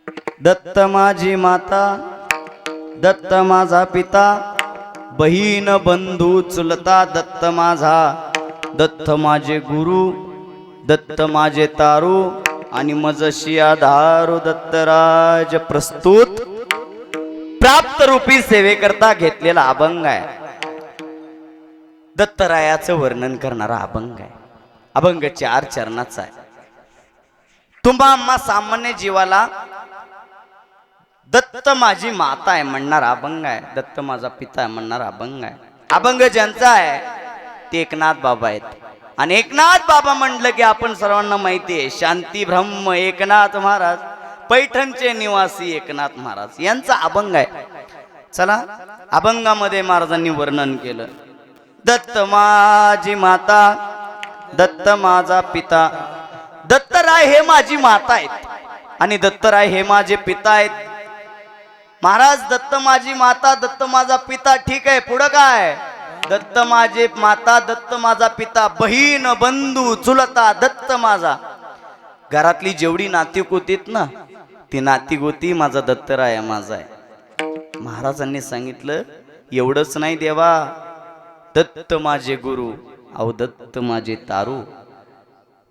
दत्त माझी माता, दत्त माझा पिता, बहीण बंधू चुलता दत्त माझा, दत्त माझे गुरु, दत्त माझे तारू आणि मजशी आधारू दत्तराज प्रस्तुत प्राप्त रूपी सेवेकरता घेतलेला अभंग आहे. दत्तरायाचं वर्णन करणारा अभंग आहे. अभंग 4 चरणाचा आहे. तुम्हा आम्हा सामान्य जीवाला दत्त माझी माता आहे म्हणणारा अभंग आहे. दत्त माझा पिता आहे म्हणणारा अभंग आहे. अभंग ज्यांचा आहे ते एकनाथ बाबा आहेत. आणि एकनाथ बाबा म्हणलं की आपण सर्वांना माहिती आहे, शांती ब्रह्म एकनाथ महाराज, पैठणचे निवासी एकनाथ महाराज यांचा अभंग आहे. चला, अभंगामध्ये महाराजांनी वर्णन केलं. दत्त माझी माता, दत्त माझा पिता. दत्तराय हे माझी माता आहेत आणि दत्तराय हे माझे पिता आहेत. महाराज दत्त माझी माता, दत्त माझा पिता, ठीक आहे. पुढं काय? दत्त माझे माता, दत्त माझा पिता, बहीण बंधू चुलता दत्त माझा. घरातली जेवढी नातीगोतीत ना, ती नातीगोती माझा दत्तराय माझा आहे. महाराजांनी सांगितलं एवढंच नाही देवा, दत्त माझे गुरु, अहो दत्त माझे तारू.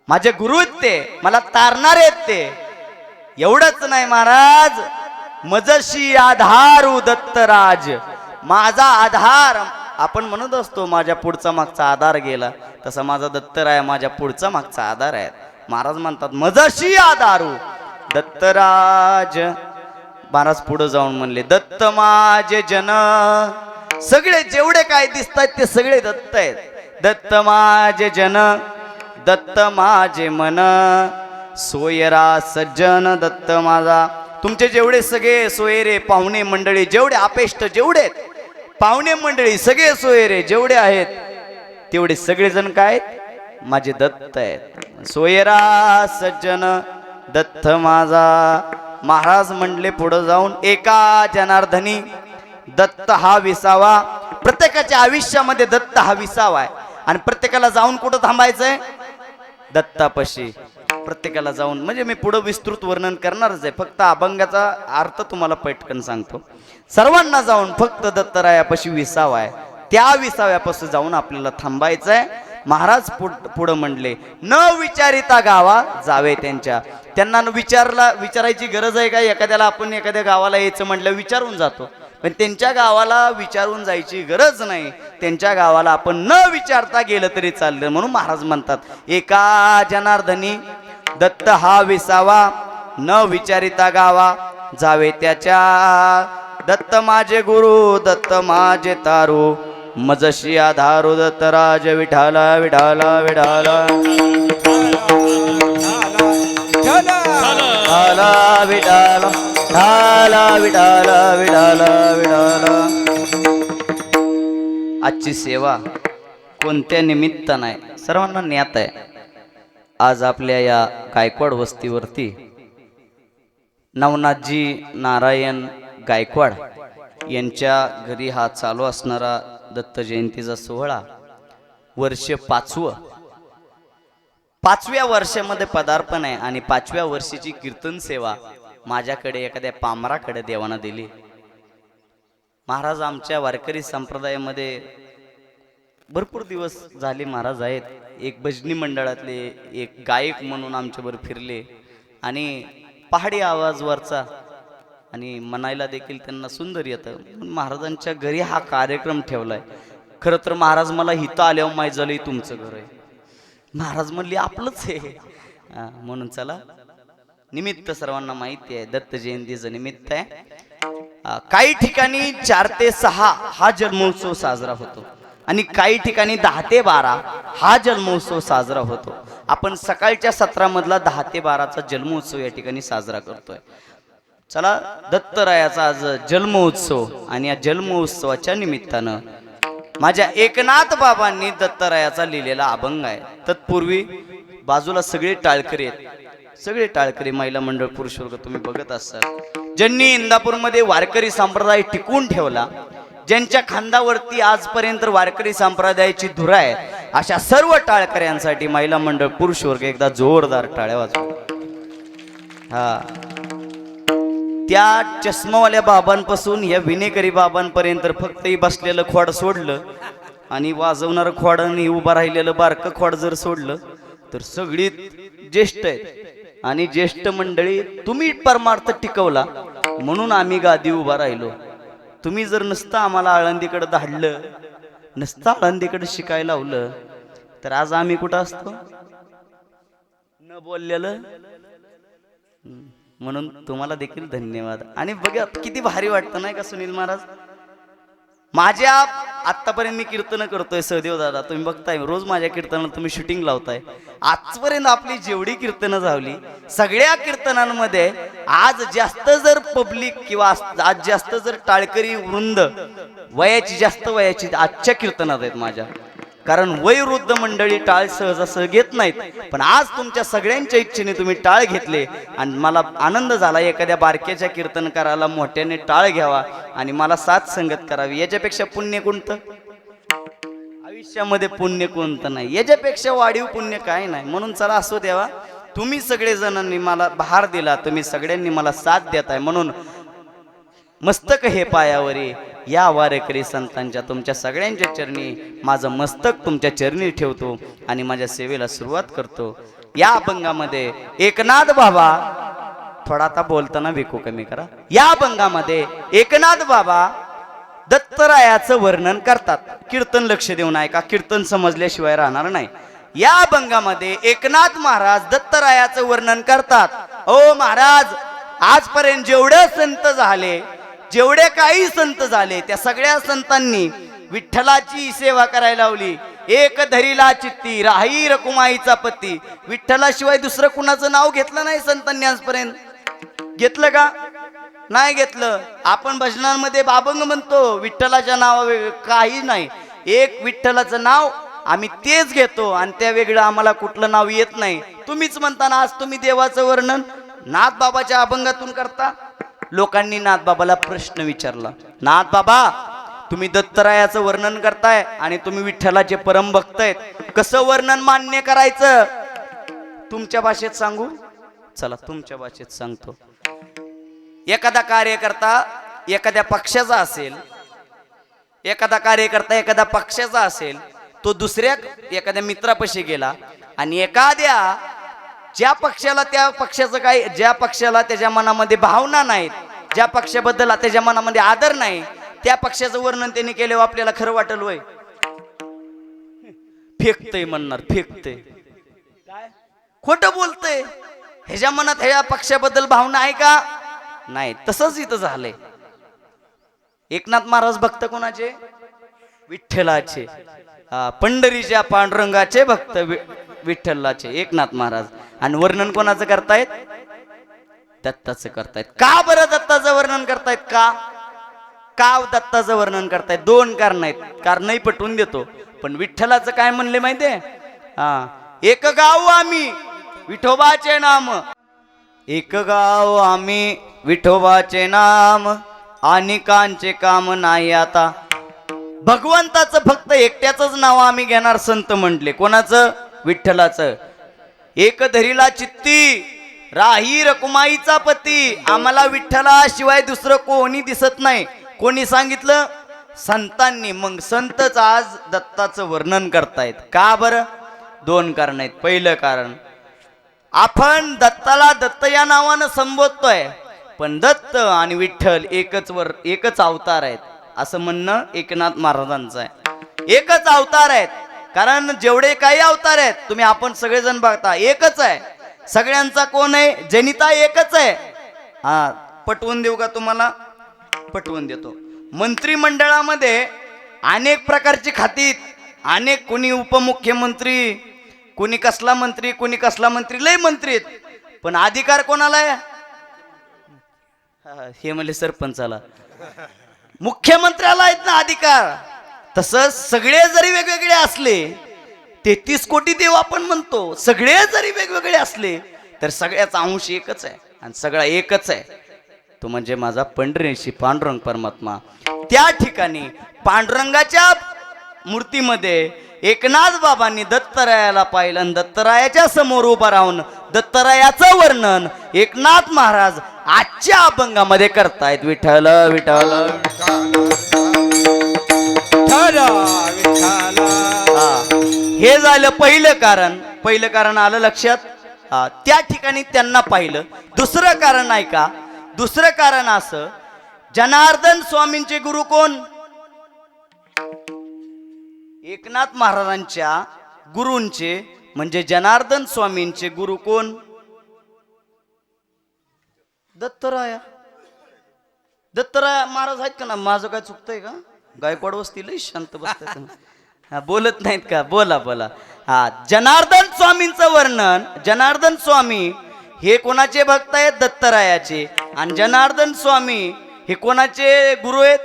माझे गुरु आहेत ते, मला तारणार आहेत ते. एवढंच नाही महाराज, मजशी आधारू दत्तराज, माझा आधार. आपण म्हणत असतो माझ्या पुढचा मागचा आधार गेला, तसा माझा दत्तराय माझ्या पुढचा मागचा आधार आहे. महाराज म्हणतात मजशी आधारू दत्तराज. महाराज पुढे जाऊन म्हणले दत्त माझे जन, सगळे जेवढे काय दिसतात ते सगळे दत्त आहेत. दत्त माझे जन, दत्त माझे मन, सोयरा सज्जन दत्त माझा. तुमचे जेवढे सगळे सोयरे पाहुणे मंडळी, जेवढे आपेष्ट, जेवढे पाहुणे मंडळी सगळे सोयरे जेवढे आहेत, तेवढे सगळेजण काय माझे दत्त आहेत. सोयरा सज्जन दत्त माझा. महाराज म्हणले पुढे जाऊन, एका जनार्दनी दत्त हा विसावा. प्रत्येकाच्या आयुष्यामध्ये दत्त हा विसावा आहे. आणि प्रत्येकाला जाऊन कुठं थांबायचंय? दत्तापाशी. प्रत्येकाला जाऊन, म्हणजे मी पुढे विस्तृत वर्णन करणारच आहे, फक्त अभंगाचा अर्थ तुम्हाला पटकन सांगतो. सर्वांना जाऊन फक्त दत्तरायापाशी विसावा आहे, त्या विसाव्यापासून जाऊन आपल्याला थांबायचंय. महाराज पुढं म्हणले, न विचारिता गावा जावे त्यांच्या. त्यांना विचारायची गरज आहे का? एखाद्याला आपण एखाद्या गावाला यायचं म्हटलं विचारून जातो, पण त्यांच्या गावाला विचारून जायची गरज नाही. त्यांच्या गावाला आपण न विचारता गेलं तरी चाललं. म्हणून महाराज म्हणतात, एका जनार्दनी दत्त हा विसावा, न विचारिता गावा जावे त्याच्या. दत्त माझे गुरु, दत्त माझे तारू, मजशी आधारू दत्तराज विठाला विठाला विठाला विठाला विठाला विठाला विठाला विठाला. आजची सेवा कोणत्या निमित्तानं आहे? सर्वांना ज्ञात आहे. आज आपल्या या गायकवाड वस्तीवरती नवनाथजी नारायण गायकवाड यांच्या घरी हा चालू असणारा दत्त जयंतीचा सोहळा वर्ष 5वं, 5व्या वर्षामध्ये पदार्पण आहे. आणि 5व्या वर्षीची कीर्तन सेवा माझ्याकडे एखाद्या पामराकडे देवानं दिली. महाराज आमच्या वारकरी संप्रदायामध्ये भरपूर दिवस झाले महाराज आहेत. एक भजनी मंडळातले एक गायक म्हणून आमच्याबरोबर फिरले आणि पहाडी आवाजवरचा, आणि म्हणायला देखील त्यांना सुंदर येतं. महाराजांच्या घरी हा कार्यक्रम ठेवलाय. खरं तर महाराज मला हिथं आल्यावर माहीत झालं तुमचं घर आहे. महाराज म्हणले आपलंच आहे. म्हणून चला, निमित्त सर्वांना माहिती आहे, दत्त जयंतीचं निमित्त आहे. काही ठिकाणी 4 ते 6 हा जन्मोत्सव साजरा होतो आणि काही ठिकाणी 10 ते 12 हा जन्मोत्सव साजरा होतो. आपण सकाळच्या सत्रामधला 10 ते 12चा जन्मोत्सव या ठिकाणी साजरा करतोय. चला, दत्तरायाचा आज जन्मोत्सव आणि या जन्मोत्सवाच्या निमित्तानं माझ्या एकनाथ बाबांनी दत्तरायाचा लिहिलेला अभंग आहे. तत्पूर्वी बाजूला सगळे टाळकरी आहेत, सगळे टाळकरी महिला मंडळ, पुरुष वर्ग तुम्ही बघत असाल. ज्यांनी इंदापूरमध्ये वारकरी संप्रदाय टिकून ठेवला, ज्यांच्या खांदावरती आजपर्यंत वारकरी संप्रदायाची धुरा आहे, अशा सर्व टाळकऱ्यांसाठी महिला मंडळ, पुरुष वर्ग एकदा जोरदार टाळ्या वाजवा. हा, त्या चष्मावाल्या बाबांपासून या विनेकरी बाबांपर्यंत फक्त बसलेलं खोड सोडलं आणि वाजवणारं खोड आणि उभं राहिलेलं बारकं खोड जर सोडलं तर सगळी ज्येष्ठ आहेत आणि ज्येष्ठ मंडळी तुम्ही परमार्थ टिकवला म्हणून आम्ही गादी उभा राहिलो. तुम्ही जर नसतं आम्हाला आळंदीकडे धाडलं, नसतं आळंदीकडे शिकायला लावलं तर आज आम्ही कुठं असतो न बोललेलं. म्हणून तुम्हाला देखील धन्यवाद. आणि बघा किती भारी वाटतं नाही का सुनील महाराज. माझ्या आतापर्यंत मी कीर्तन करतोय सहदेव दादा, तुम्ही बघताय रोज माझ्या कीर्तनाला तुम्ही शूटिंग लावताय. आजपर्यंत आपली जेवढी कीर्तनं झाली सगळ्या कीर्तनांमध्ये आज जास्त जर पब्लिक किंवा आज जास्त जर टाळकरी वृंद वयाची जास्त वयाची आजच्या कीर्तनात आहेत माझ्या. कारण वयोवृद्ध मंडळी टाळ सहजासहज घेत नाहीत, पण आज तुमच्या सगळ्यांच्या इच्छेने तुम्ही टाळ घेतले आणि मला आनंद झाला. एखाद्या बारक्याच्या कीर्तनकाराला मोठ्याने टाळ घ्यावा आणि मला साथ संगत करावी, याच्यापेक्षा पुण्य कोणतं आयुष्यामध्ये? पुण्य कोणतं नाही, याच्यापेक्षा वाढीव पुण्य काय नाही. म्हणून चला असो देवा, तुम्ही सगळे जणांनी मला बहार दिला, तुम्ही सगळ्यांनी मला साथ देताय, म्हणून मस्तक हे पायावरी या वारेकरी संतांच्या तुमच्या सगळ्यांच्या चरणी माझं मस्तक तुमच्या चरणी ठेवतो आणि माझ्या सेवेला सुरुवात करतो. या अभंगामध्ये एकनाथ बाबा, थोडा आता बोलताना विकू कमी करा. या अभंगामध्ये एकनाथ बाबा दत्तरायाचं वर्णन करतात. कीर्तन लक्ष देऊन ऐका, कीर्तन समजल्याशिवाय राहणार नाही. या अभंगामध्ये एकनाथ महाराज दत्तरायाचं वर्णन करतात. ओ महाराज, आजपर्यंत जेवढे संत झाले, जेवढे काही संत झाले, त्या सगळ्या संतांनी विठ्ठलाची सेवा करायला लावली. एक धरीला चित्ती राही रकुमाईचा पती. विठ्ठलाशिवाय दुसरं कुणाचं नाव घेतलं नाही संतांनी आजपर्यंत. घेतलं का? नाही घेतलं. आपण भजनांमध्ये बाबंग म्हणतो, विठ्ठलाच्या नावा काही नाही. एक विठ्ठलाचं नाव आम्ही तेच घेतो आणि त्या वेगळं आम्हाला कुठलं नाव येत नाही. तुम्हीच म्हणताना आज तुम्ही देवाचं वर्णन नाथ बाबाच्या अभंगातून करता. लोकांनी नाथ बाबाला प्रश्न विचारला, नाथ बाबा तुम्ही दत्तरायाचं वर्णन करताय आणि तुम्ही विठ्ठलाचे परम भक्त आहेत, कसं वर्णन मान्य करायचं? तुमच्या भाषेत सांगू? चला तुमच्या भाषेत सांगतो. एखादा कार्यकर्ता एखाद्या पक्षाचा असेल, एखादा कार्यकर्ता एखाद्या पक्षाचा असेल, तो दुसऱ्या एखाद्या मित्रापाशी गेला आणि एखाद्या ज्या पक्षाला त्या पक्षाचं काय, ज्या पक्षाला त्याच्या मनामध्ये भावना नाहीत, ज्या पक्षाबद्दल त्याच्या मनामध्ये आदर नाही, त्या पक्षाचं वर्णन त्यांनी केलं, आपल्याला खरं वाटेल वय फेकतय म्हणणार, फेकतय काय खोटं बोलतय, ह्याच्या मनात ह्या पक्षाबद्दल भावना आहे का? नाही. तसंच इथं झालंय. एकनाथ महाराज भक्त कोणाचे? विठ्ठलाचे. पंढरीच्या पांडुरंगाचे भक्त विठ्ठलाचे एकनाथ महाराज. आणि वर्णन कोणाचं करतायत? दत्ताचं करतायत. का बरं दत्ताचं वर्णन करतायत? का दत्ताचं वर्णन करतायत? दोन कारण आहेत. कारणही पटवून देतो. पण विठ्ठलाचं काय म्हणले माहितीये? एक गाव आम्ही विठोबाचे नाम, एक गाव आम्ही विठोबाचे नाम, आणि कांचे काम नाही आता. भगवंताचं फक्त एकट्याच नाव आम्ही घेणार संत म्हटले. कोणाचं? विठ्ठलाचं. एक धरीला चित्ती राही रकुमाईचा पती. आम्हाला विठ्ठलाशिवाय दुसरं कोणी दिसत नाही. कोणी सांगितलं? संतांनी. मग संतच आज दत्ताचं वर्णन करतायत. का बरं? दोन कारण आहेत. पहिलं कारण, आपण दत्ताला दत्त या नावानं संबोधतोय, पण दत्त आणि विठ्ठल एकच अवतार आहेत असं म्हणणं एकनाथ महाराजांचं आहे. एकच अवतार आहेत. कारण जेवढे काही अवतार आहेत तुम्ही आपण सगळेजण बघता, एकच आहे. सगळ्यांचा कोण आहे? जनिता एकच आहे. पटवून देऊ का तुम्हाला? पटवून देतो. मंत्रिमंडळामध्ये अनेक प्रकारची खाती, अनेक, कोणी उपमुख्यमंत्री, कोणी कसला मंत्री, कोणी कसला मंत्री, लय मंत्री आहेत. पण अधिकार कोणाला आहे? हे म्हणले सरपंचाला, मुख्यमंत्र्याला आहेत ना अधिकार. तसंच सगळे जरी वेगवेगळे असले, 33 कोटी देव आपण म्हणतो, सगळे जरी वेगवेगळे असले तर सगळ्याचा अंश एकच आहे आणि सगळा एकच आहे, तो म्हणजे माझा पंढरीशी पांडुरंग परमात्मा. त्या ठिकाणी पांडुरंगाच्या मूर्तीमध्ये एकनाथ बाबांनी दत्तरायाला पाहिलं आणि दत्तरायाच्या समोर उभा राहून दत्तरायाचं वर्णन एकनाथ महाराज आजच्या अभंगामध्ये करतायत. विठ्ठल विठ्ठल हे झालं पहिलं कारण. पहिलं कारण आलं लक्षात. त्या ठिकाणी त्यांना पाहिलं. दुसरं कारण आहे का? दुसरं कारण असं, जनार्दन स्वामींचे गुरु कोण? एकनाथ महाराजांच्या गुरूंचे म्हणजे जनार्दन स्वामींचे गुरु कोण? दत्तराया. दत्तराया महाराज आहेत का ना? माझं काय चुकतंय का? गायकवाड वस्तीला शांत बसतात, बोलत नाहीत का? बोला बोला. जनार्दन स्वामींचं वर्णन. जनार्दन स्वामी हे कोणाचे भक्त आहेत? दत्तरायाचे. आणि जनार्दन स्वामी हे कोणाचे गुरु आहेत?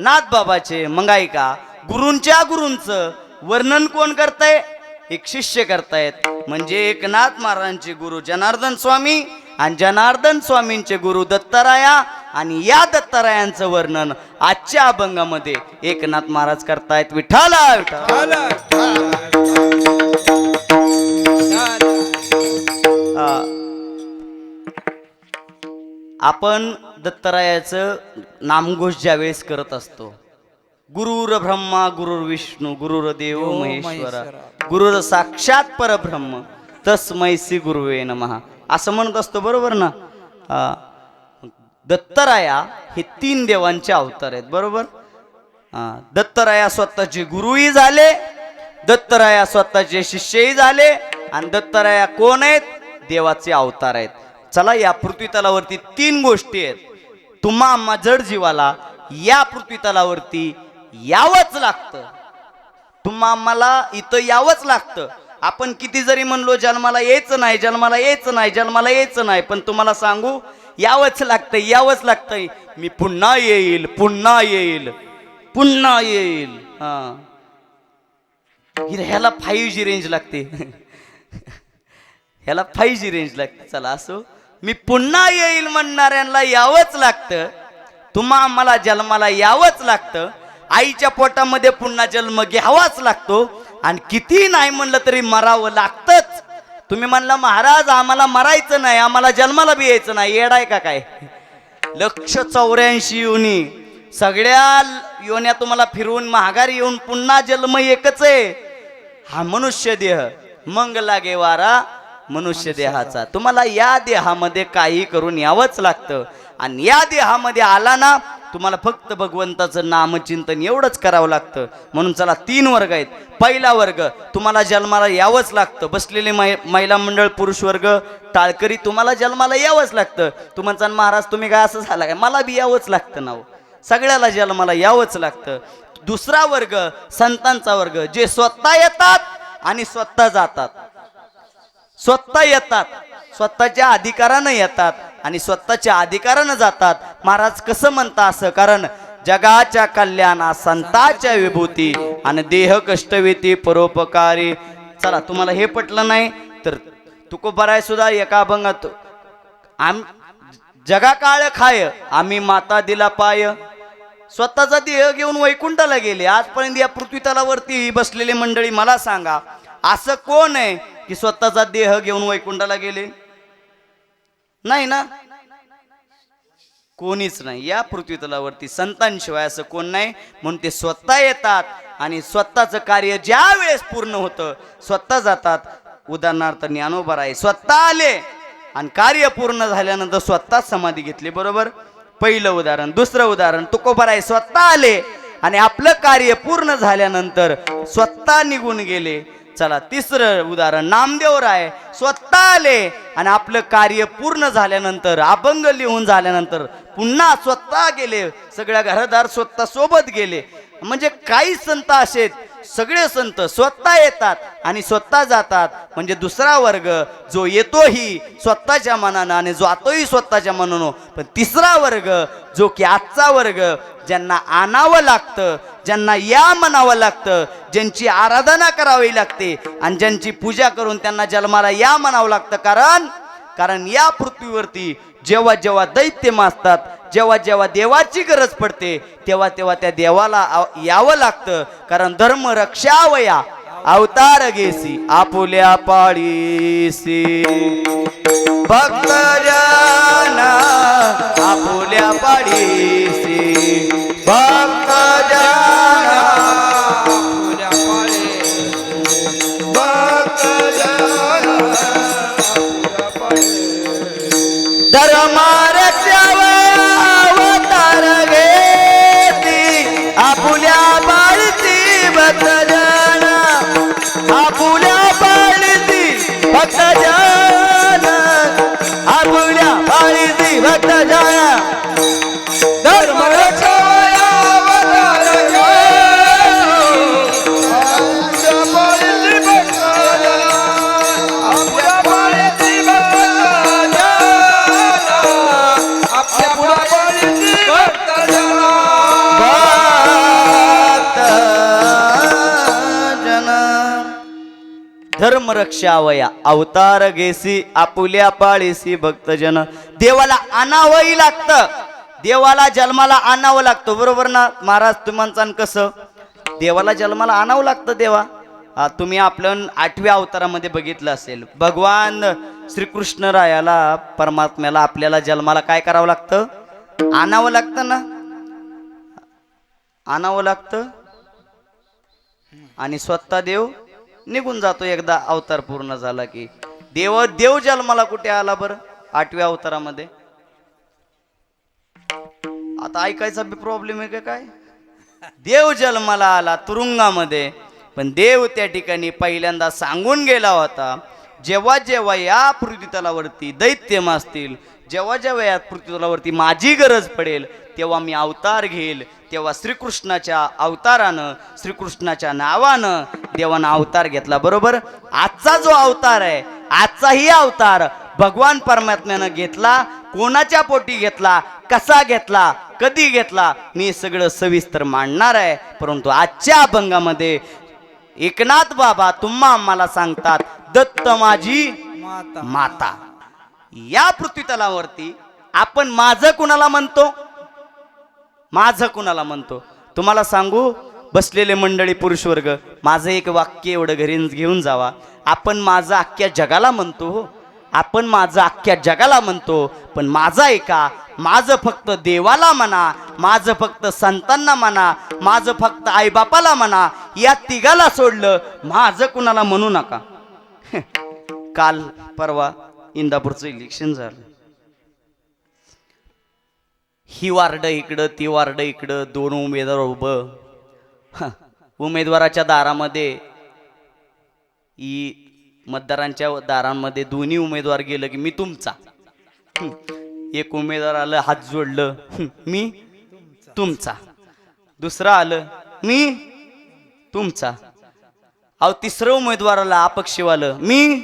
नाथबाबाचे. मग ऐका, गुरूंच्या गुरूंचं वर्णन कोण करताय? एक शिष्य करतायत. म्हणजे एकनाथ महाराजांचे गुरु जनार्दन स्वामी आणि जनार्दन स्वामींचे गुरु दत्तराया. आणि या दत्तरायांचं वर्णन आजच्या अभंगामध्ये एकनाथ महाराज करतायत. विठ्ठल विठ्ठल. आपण दत्तरायाचं नामघोष ज्यावेळेस करत असतो, गुरुर ब्रह्मा गुरुर विष्णू गुरुर देव महेश्वरा गुरुर साक्षात परब्रह्म तस्मै श्री गुरुवे नमः असं म्हणत असतो, बरोबर ना? दत्तराया हे 3 देवांचे अवतार आहेत, बरोबर? दत्तराया स्वतःचे गुरुही झाले, दत्तराया स्वतःचे शिष्यही झाले. आणि दत्तराया कोण आहेत? देवाचे अवतार आहेत. चला, या पृथ्वी तलावरती 3 गोष्टी आहेत. तुम्हा आम्हा जड जीवाला या पृथ्वी तलावरती यावंच लागतं. तुम्हा आम्हाला इथं यावंच लागतं. आपण किती जरी म्हणलो जन्माला यायचं नाही, जन्माला यायचं नाही, जन्माला यायचं नाही, पण तुम्हाला सांगू, यावंच लागतं, यावंच लागतंय. मी पुन्हा येईल, पुन्हा येईल, पुन्हा येईल. ह्याला 5G रेंज लागते. ह्याला 5G रेंज लागते. चला असो, मी पुन्हा येईल म्हणणाऱ्यांना यावंच लागतं. तुम्हा आम्हाला जन्माला यावंच लागतं. आईच्या पोटामध्ये पुन्हा जन्म घ्यावाच लागतो. आणि किती नाही म्हणलं तरी मरावं लागतच. तुम्ही म्हणला महाराज आम्हाला मरायचं नाही, आम्हाला जन्माला बी यायचं नाही, येडाय का काय? 184 योनी, सगळ्या योन्या तुम्हाला फिरवून महागारी येऊन पुन्हा जन्म एकच आहे, हा मनुष्य देह. मंग लागे वारा मनुष्य देहाचा. तुम्हाला या देहामध्ये काही करून यावंच लागतं. आणि या देहामध्ये आला ना, तुम्हाला फक्त भगवंताचं नामचिंतन एवढंच करावं लागतं. म्हणून चला 3 वर्ग आहेत. पहिला वर्ग, तुम्हाला जन्माला यावंच लागतं. बसलेले महिला मंडळ, पुरुष वर्ग, टाळकरी, तुम्हाला जन्माला यावंच लागतं. तुम्हाला महाराज तुम्ही काय असं झालं काय? मला बी यावंच लागतं ना. सगळ्याला जन्माला यावंच लागतं. दुसरा वर्ग संतांचा वर्ग, जे स्वतः येतात आणि स्वतः जातात. स्वतः येतात, स्वतःच्या अधिकारानं येतात आणि स्वतःच्या अधिकारानं जातात. महाराज कसं म्हणता असं? कारण जगाच्या कल्याणा संताच्या विभूती आणि देह कष्टवेती परोपकारी. चला, तुम्हाला हे पटलं नाही तर तुकोबाराय सुद्धा एका अभंगात, जगा काळ खाय आम्ही माता दिला पाय. स्वतःचा देह घेऊन वैकुंठाला गेले. आजपर्यंत या पृथ्वी तलावरती बसलेले मंडळी, मला सांगा असं कोण आहे की स्वतःचा देह घेऊन वैकुंठाला गेले? नाही ना, कोणीच नाही. या पृथ्वी तलावरती संतांशिवाय असं कोण नाही. म्हणून ते स्वतः येतात आणि स्वतःचं कार्य ज्या वेळेस पूर्ण होतं स्वतः जातात. उदाहरणार्थ ज्ञानोबा आहे, स्वतः आले आणि कार्य पूर्ण झाल्यानंतर स्वतः समाधी घेतली, बरोबर? पहिलं उदाहरण. दुसरं उदाहरण, तुकोबा आहे, स्वतः आले आणि आपलं कार्य पूर्ण झाल्यानंतर स्वतः निघून गेले. चला, तिसरं उदाहरण, नामदेव आहे, स्वतः आले आणि आपलं कार्य पूर्ण झाल्यानंतर, अभंग लिहून झाल्यानंतर पुन्हा स्वतः गेले. सगळ्या घरदार स्वतः सोबत गेले. म्हणजे काही संत असे, सगळे संत स्वतः येतात आणि स्वतः जातात. म्हणजे दुसरा वर्ग जो येतोही स्वतःच्या मनानं आणि जातोही स्वतःच्या मनानं. पण तिसरा वर्ग जो की आजचा वर्ग, ज्यांना आणावं लागतं, ज्यांना या म्हणावं लागतं, ज्यांची आराधना करावी लागते आणि ज्यांची पूजा करून त्यांना जन्माला या म्हणावं लागतं. कारण या पृथ्वीवरती जेव्हा जेव्हा दैत्य माजतात, जेव्हा जेव्हा देवाची गरज पडते, तेव्हा तेव्हा त्या देवाला यावं लागतं. कारण धर्म रक्षावया अवतार घेसी आपुल्या पाळीसी भक्त जन आपुल्या पाळीसी भक्त जन आपुल्या पाळीसी भक्त जन आपुल्या पाळीसी अवतार घेसी आपुल्या पाळीसी भक्त जन आपुल्या पाळीसी भक्त जन आपुल्या पाळीसी भक्त जन धर्म रक्षावया अवतार घेसी आपुल्या पाळीसी भक्त जन आपुल्या पाळीसी भक्त जन आपुल्या पाळीसी भक्त जन धर्म रक्षावया अवतार घेसी आपुल्या पाळीसी भक्तजन. देवाला आणावंही लागतं, देवाला जन्माला आणावं लागतं, बरोबर ना महाराज तुम्हाला कसं देवाला जन्माला आणावं लागतं. देवा तुम्ही आपलं 8व्या अवतारामध्ये बघितलं असेल, भगवान श्रीकृष्ण रायाला परमात्म्याला आपल्याला जन्माला काय करावं लागतं, आणावं लागतं ना, आणावं लागतं. आणि स्वतः देव निघून जातो एकदा अवतार पूर्ण झाला की. देव जन्माला कुठे आला बरं 8व्या अवतारामध्ये. आता ऐकायचा बी प्रॉब्लेम आहे का काय. देव जन्माला आला तुरुंगामध्ये, पण देव त्या ठिकाणी पहिल्यांदा सांगून गेला होता, जेव्हा जेव्हा या पृथ्वीतलावरती दैत्य मासतील, जेव्हा जेव्हा या पृथ्वीतलावरती माझी गरज पडेल तेव्हा मी अवतार घेईल. तेव्हा श्रीकृष्णाच्या अवतारानं, श्रीकृष्णाच्या नावानं देवानं अवतार घेतला. बरोबर. आजचा जो अवतार आहे, आजचाही अवतार भगवान परमात्म्यानं घेतला. कोणाच्या पोटी घेतला, कसा घेतला, कधी घेतला, मी सगळं सविस्तर मांडणार आहे. परंतु आजच्या अभंगामध्ये एकनाथ बाबा तुम्हा आम्हाला सांगतात, दत्त माझी माता. या पृथ्वीतलावरती आपण माझं कुणाला म्हणतो, माझं कुणाला म्हणतो तुम्हाला सांगू. बसलेले मंडळी पुरुष वर्ग, माझं एक वाक्य एवढं घरी घेऊन जावा. आपण माझं अख्ख्या जगाला म्हणतो, आपण माझं अख्ख्या जगाला म्हणतो, पण माझा ऐका, माझं फक्त देवाला म्हणा, माझं फक्त संतांना म्हणा, माझं फक्त आईबापाला म्हणा, या तिघाला सोडलं माझं कुणाला म्हणू नका. काल परवा इंदापूरचं इलेक्शन झालं. ही वार्ड इकडं, ती वार्ड इकडं, 2 उमेदवार उभं. उमेदवाराच्या दारामध्ये, मतदारांच्या दारांमध्ये दोन्ही उमेदवार गेलं की मी तुमचा. एक उमेदवार आलं हात जोडलं, मी तुमचा. दुसरा आलं, मी तुमचा. अहो तिसरं उमेदवार आला अपक्षवालं, मी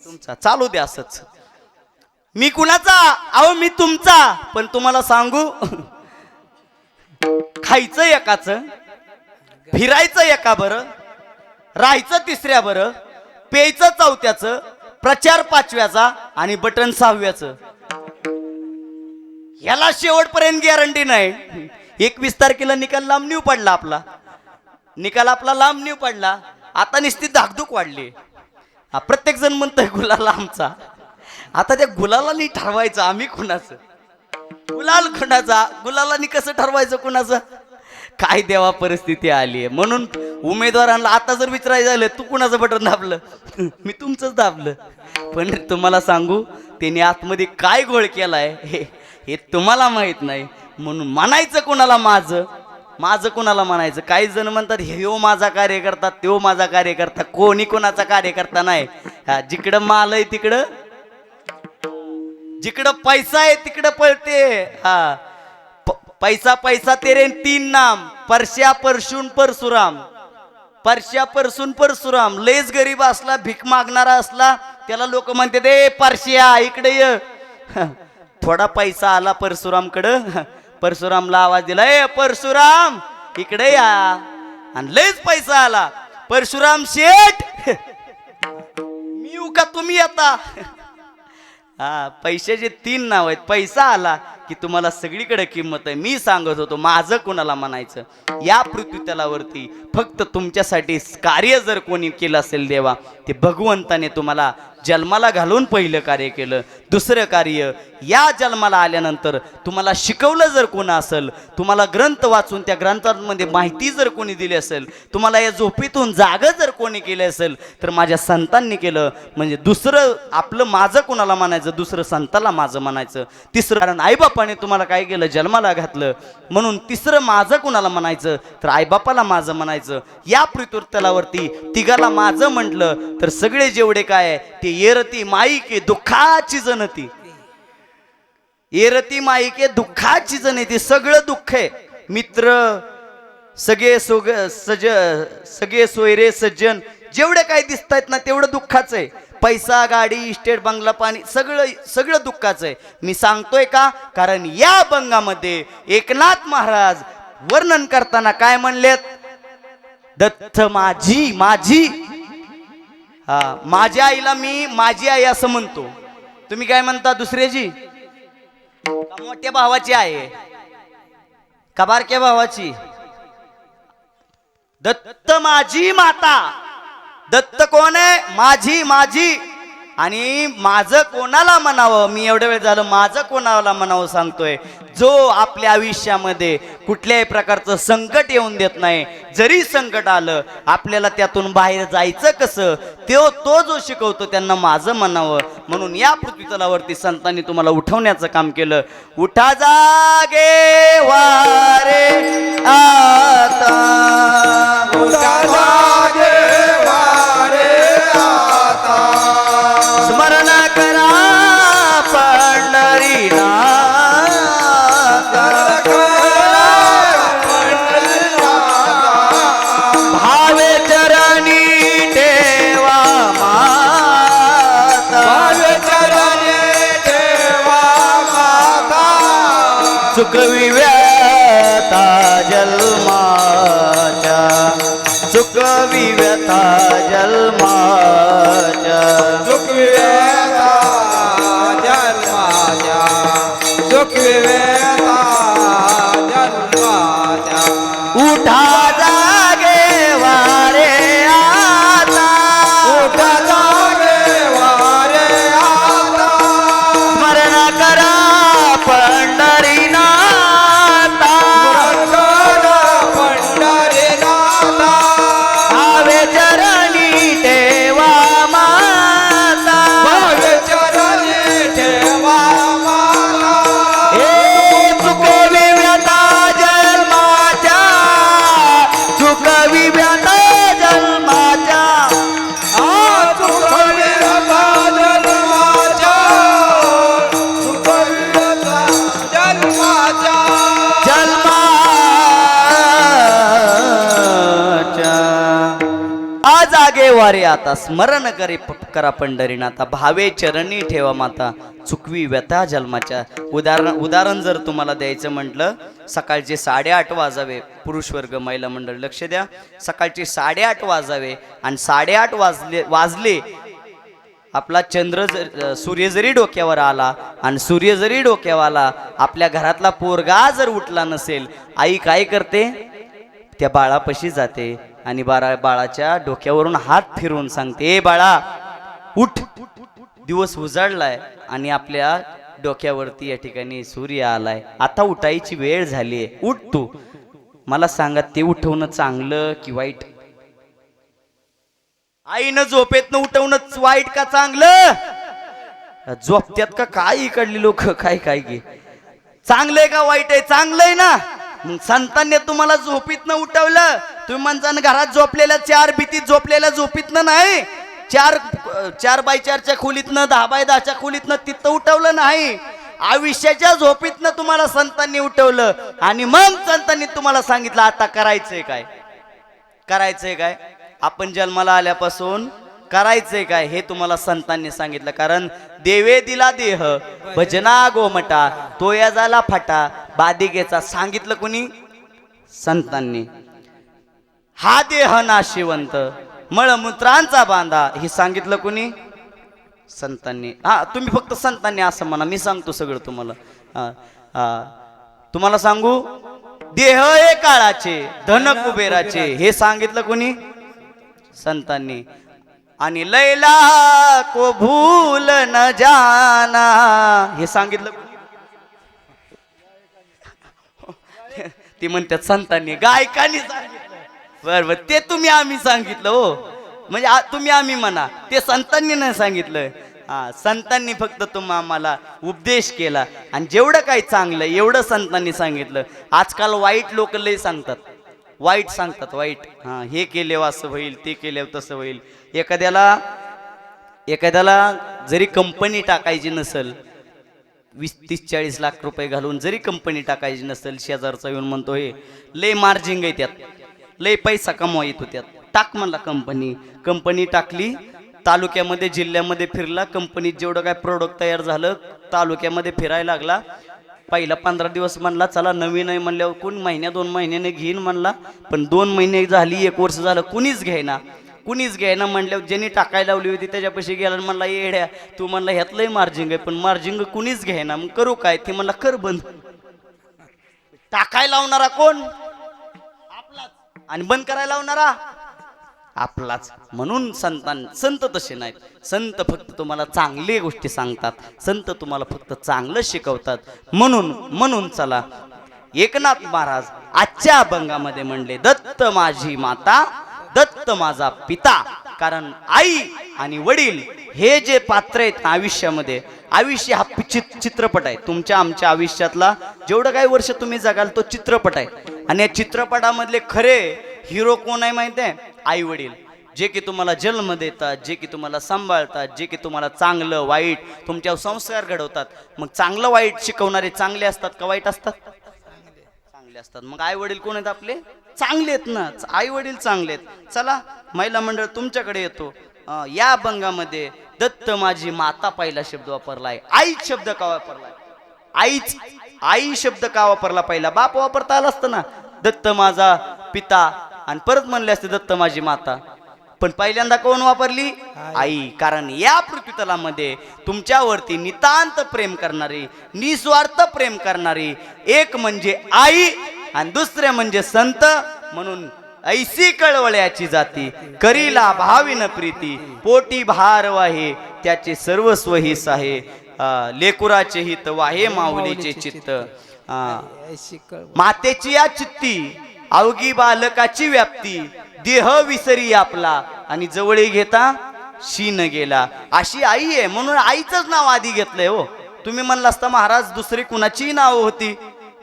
तुमचा. चालू दे असंच. मी कुणाचा, अहो मी तुमचा. पण तुम्हाला सांगू, खायचं एकाचं, फिरायचं एका बरं, राहायचं तिसऱ्या बरं, प्यायचं चौथ्याचं, प्रचार 5व्याचा आणि बटन 6व्याचं. याला शेवटपर्यंत गॅरंटी नाही. 21 तारखेला निकाल लांब न्यू पडला, आपला निकाल आपला लांब न्यू पडला. आता निश्चित धाकधूक वाढली. प्रत्येक जण म्हणतोय गुलाल आमचा. आता त्या गुलालानी ठरवायचं आम्ही कुणाचं, गुलाल कुणाचा, गुलालानी कसं ठरवायचं कुणाचं. काय देवा परिस्थिती आली आहे. म्हणून उमेदवारांना आता जर विचारायचं झालं तू कुणाचं बटन दाबलं, मी तुमचंच दाबलं. पण तुम्हाला सांगू, त्यांनी आतमध्ये काय गोळ केलाय हे तुम्हाला माहित नाही. म्हणून म्हणायचं कुणाला माझं, माझं कुणाला म्हणायचं. काही जण म्हणतात ह्यो माझा कार्यकर्ता, त्यो माझा कार्यकर्ता. कोणी कोणाचा कार्यकर्ता नाही. जिकडं माल आहे तिकडं, जिकडं पैसा आहे तिकडं पळते. हा पैसा पैसा तेरे 3 नाम, परश्या परशून परशुराम. परश्या परशून परशुराम. लयच गरीब असला, भीक मागणारा असला, त्याला लोक म्हणते दे परश्या इकडे ये. थोडा पैसा आला परशुरामकडं, परशुरामला आवाज दिला, ए परशुराम इकडे या. आणि लयच पैसा आला, परशुराम शेठ मी येऊ का तुम्ही येता. हा पैशाचे 3 नाव आहेत. पैसा आला, की तुम्हाला सगळीकडे किंमत आहे. मी सांगत होतो माझं कोणाला म्हणायचं. या पृथ्वी तलावरती फक्त तुमच्यासाठी कार्य जर कोणी केलं असेल देवा, ते भगवंताने तुम्हाला जन्माला घालून पहिलं कार्य केलं. दुसरं कार्य या जन्माला आल्यानंतर तुम्हाला शिकवलं जर कोण असेल, तुम्हाला ग्रंथ वाचून त्या ग्रंथांमध्ये माहिती जर कोणी दिली असेल, तुम्हाला या झोपेतून जागं जर कोणी केलं असेल, तर माझ्या संतांनी केलं. म्हणजे दुसरं आपलं माझं कोणाला म्हणायचं, दुसरं संताला माझं म्हणायचं. तिसरं कारण आईबापाने तुम्हाला काय केलं, जन्माला घातलं, म्हणून तिसरं माझं कोणाला म्हणायचं, तर आईबापाला माझं म्हणायचं. या पृथ्वी तलावरती तिघाला माझं म्हटलं तर सगळे जेवढे काय आहे ते येरती माईके दुःखाची जनती. येरती माईके दुःखाची जनती. सगळं दुःख आहे. मित्र सगळे सगळे सोयरे सज्जन जेवढे काय दिसत आहेत ना तेवढं दुःखाचं आहे. पैसा गाडी इस्टेट बंगला पाणी सगळं दुःखाचं आहे. मी सांगतोय का, कारण या बंगामध्ये एकनाथ महाराज वर्णन करताना काय म्हणलेत, दत्त माझी माझी. हा, माझ्या आईला मी माझी आई असं म्हणतो. तुम्ही काय म्हणता, दुसऱ्याची का मोठ्या भावाची आहे का बारक्या भावाची? दत्त माझी माता. दत्त कोण आहे? माझी माझी. आणि माझं कोणाला म्हणावं, मी एवढ्या वेळ झालं माझं कोणाला म्हणावं सांगतोय, जो आपल्या आयुष्यामध्ये कुठल्याही प्रकारचं संकट येऊन देत नाही. जरी संकट आलं आपल्याला त्यातून बाहेर जायचं कसं, तो जो शिकवतो त्यांना माझं म्हणावं. म्हणून या पृथ्वी तलावरती संतांनी तुम्हाला उठवण्याचं काम केलं. उठा जागे वारे आता, उठा जागे वारे आता, स्मरण करा पंढरीनाथ, भावे चरणी ठेवा माता, भावे चरणी ठेवा माता, चुकवी व्यथा जन्माच्या, चुकवी व्यथा जन्माच्या, चुकवी व्यथा जन्माच्या, चुकवी व्यथा जन्माच्या. उठा जागे वारे आता, उठा जागे वारे आता, स्मरण करा पंढरीनाथ, भावे चरणी ठेवा माता, भावे चरणी ठेवा माता. हे चुकवी व्यथा जन्माच्या, चुकवी व्यथा जन्माच्या, चुकवी व्यथा जन्माच्या, चुकवी व्यथा जन्माच्या, आज आगे वारे आता, स्मरण करा पंढरीनाथा, भावे चरणी ठेवा माता, चुकवी व्यथा जन्माच्या. उदाहरण जर तुम्हाला द्यायचं म्हटलं, सकाळचे 8:30 वाजावे, पुरुष वर्ग महिला मंडळ लक्ष द्या, सकाळचे 8:30 वाजावे आणि 8:30 वाजले आपला सूर्य जरी डोक्यावर आला आणि सूर्य जरी डोक्यावर आला, आपल्या घरातला पोरगा जर उठला नसेल, आई काय करते, त्या बाळापाशी जाते आणि बाळाच्या डोक्यावरून हात फिरवून सांगते, ए बाळा उठ, दिवस उजाडलाय आणि आपल्या डोक्यावरती या ठिकाणी सूर्य आलाय, आता उठायची वेळ झालीये, उठ तू. मला सांगा, ते उठवणं चांगलं की वाईट? आईनं झोपेतनं उठवणं वाईट का चांगलं? झोपत्यात का काय इकडली लोक, काय काय की चांगलंय का वाईट आहे? चांगलंय ना. मग संतांनी तुम्हाला झोपीतनं उठवलं. तुम्ही म्हणता घरात झोपलेल्या 4 भीतीत झोपलेल्या झोपीतनं नाही, 4x4च्या खोलीतनं 10x10च्या खोलीतनं तिथं उठवलं नाही. आयुष्याच्या झोपीतनं तुम्हाला संतांनी उठवलं आणि मग संतांनी तुम्हाला सांगितलं आता करायचंय काय, करायचंय काय. आपण जन्माला आल्यापासून करायचंय काय हे तुम्हाला संतांनी सांगितलं. कारण देवे दिला देह भजना गोमटा, तो या झाला फाटा बादिकेचा. सांगितलं कुणी? संतांनी. हा देह नाशिवंत मळमूत्रांचा बांधा, हे सांगितलं कुणी? संतांनी. हा, तुम्ही फक्त संतांनी असं म्हणा, मी सांगतो सगळं तुम्हाला. तुम्हाला सांगू, देह हे काळाचे धन कुबेराचे हे सांगितलं कोणी? संतांनी. आणि लैला को भूल न जाना हे सांगितलं ते म्हणतात संतांनी, गायकांनी सांगितलं. बरोबर, ते तुम्ही आम्ही सांगितलं हो, म्हणजे तुम्ही आम्ही म्हणा, ते संतांनी नाही सांगितलं. संतांनी फक्त आम्हाला उपदेश केला आणि जेवढं काही चांगलं एवढं संतांनी सांगितलं. आजकाल वाईट लोक लय सांगतात, वाईट सांगतात, वाईट. हे केल्यावर असं होईल, ते केल्यावर तसं होईल. एखाद्याला जरी कंपनी टाकायची नसेल, 20-30-40 लाख रुपये घालून जरी कंपनी टाकायची नसेल, शेजारचा येऊन म्हणतो हे लय मार्जिंग आहे त्यात, लय पैसा कमवा येतो त्यात, टाक म्हणला कंपनी टाकली. तालुक्यामध्ये जिल्ह्यामध्ये फिरला, कंपनीत जेवढं काय प्रोडक्ट तयार झालं तालुक्यामध्ये फिरायला लागला. पहिला 15 दिवस म्हणला चला नवीन आहे म्हणल्यावर कोण महिन्या 2 महिन्याने घेईन म्हणला, पण 2 महिने झाली, 1 वर्ष झालं, कुणीच घ्यायना म्हणल्यावर ज्यांनी टाकायला लावली होती त्याच्यापाशी गेला आणि म्हणला येड्या तू म्हणला ह्यात लय मार्जिंग आहे, पण मार्जिंग कुणीच घ्यायना, मग करू काय? ते म्हणला कर बंद. टाकायला लावणारा कोण? आपलाच. आणि बंद करायला लावणारा आपलाच. म्हणून संत तसे नाहीत. संत फक्त तुम्हाला चांगली गोष्टी सांगतात, संत तुम्हाला फक्त चांगलं शिकवतात. म्हणून चला, एकनाथ महाराज आजच्या अभंगामध्ये म्हणले, दत्त माझी माता, दत्त माझा पिता. कारण आई आणि वडील हे जे पात्र आहेत आयुष्यामध्ये, आयुष्य हा चित्रपट आहे. तुमच्या आमच्या आयुष्यातला जेवढं काही वर्ष तुम्ही जगाल तो चित्रपट आहे. आणि या चित्रपटामधले खरे हिरो कोण आहे माहिती आहे? आई वडील. जे की तुम्हाला जन्म देतात, जे की तुम्हाला सांभाळतात, जे की तुम्हाला चांगलं वाईट तुमच्यावर संस्कार घडवतात. मग चांगलं वाईट शिकवणारे चांगले असतात का वाईट असतात? चांगले असतात. मग आई वडील कोण आहेत आपले? चांगले आहेत ना, आई वडील चांगले आहेत. चला महिला मंडळ तुमच्याकडे येतो. या अभंगामध्ये दत्त माझी माता पहिला शब्द वापरलाय, आई शब्द का वापरलाय? आई शब्द का वापरला? पहिला बाप वापरता आला असतं ना, दत्त माझा पिता, आणि परत म्हणले असते दत्त माझी माता. पण पहिल्यांदा कोण वापरली? आई. कारण या पृथ्वीतलामध्ये तुमच्यावरती नितांत प्रेम करणारी, निस्वार्थ प्रेम करणारी एक म्हणजे आई आणि दुसरे म्हणजे संत. म्हणून ऐसी कळवळ्याची जाती, करीला भाविन प्रीती, पोटी भार वाहे त्याचे सर्वस्व हिस आहे, लेकुराचे हित वाहे माऊलीचे चित्त. मातेची या चित्ती अवघी बालकाची व्याप्ती, देह विसरी आपला आणि जवळी घेता शीन गेला. अशी आई आहे, म्हणून आईचंच नाव आधी घेतलंय हो. तुम्ही म्हणला असता महाराज दुसरी कुणाची नाव होती,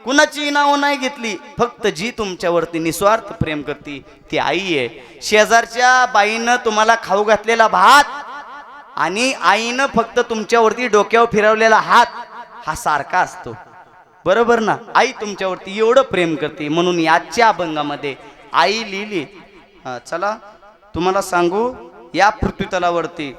कुणाची नाव नाही घेतली. फक्त जी तुमच्यावरती निस्वार्थ प्रेम करते ती आई आहे. शेजारच्या बाईनं तुम्हाला खाऊ घातलेला भात आणि आईनं फक्त तुमच्यावरती डोक्यावर फिरवलेला हात हा सारखा असतो, बरोबर ना? आई तुमच्यावरती एवढं प्रेम करते, म्हणून याच्या अभंगामध्ये आई लिहिली. चला तुम्हाला सांगू, या पृथ्वीतलावरती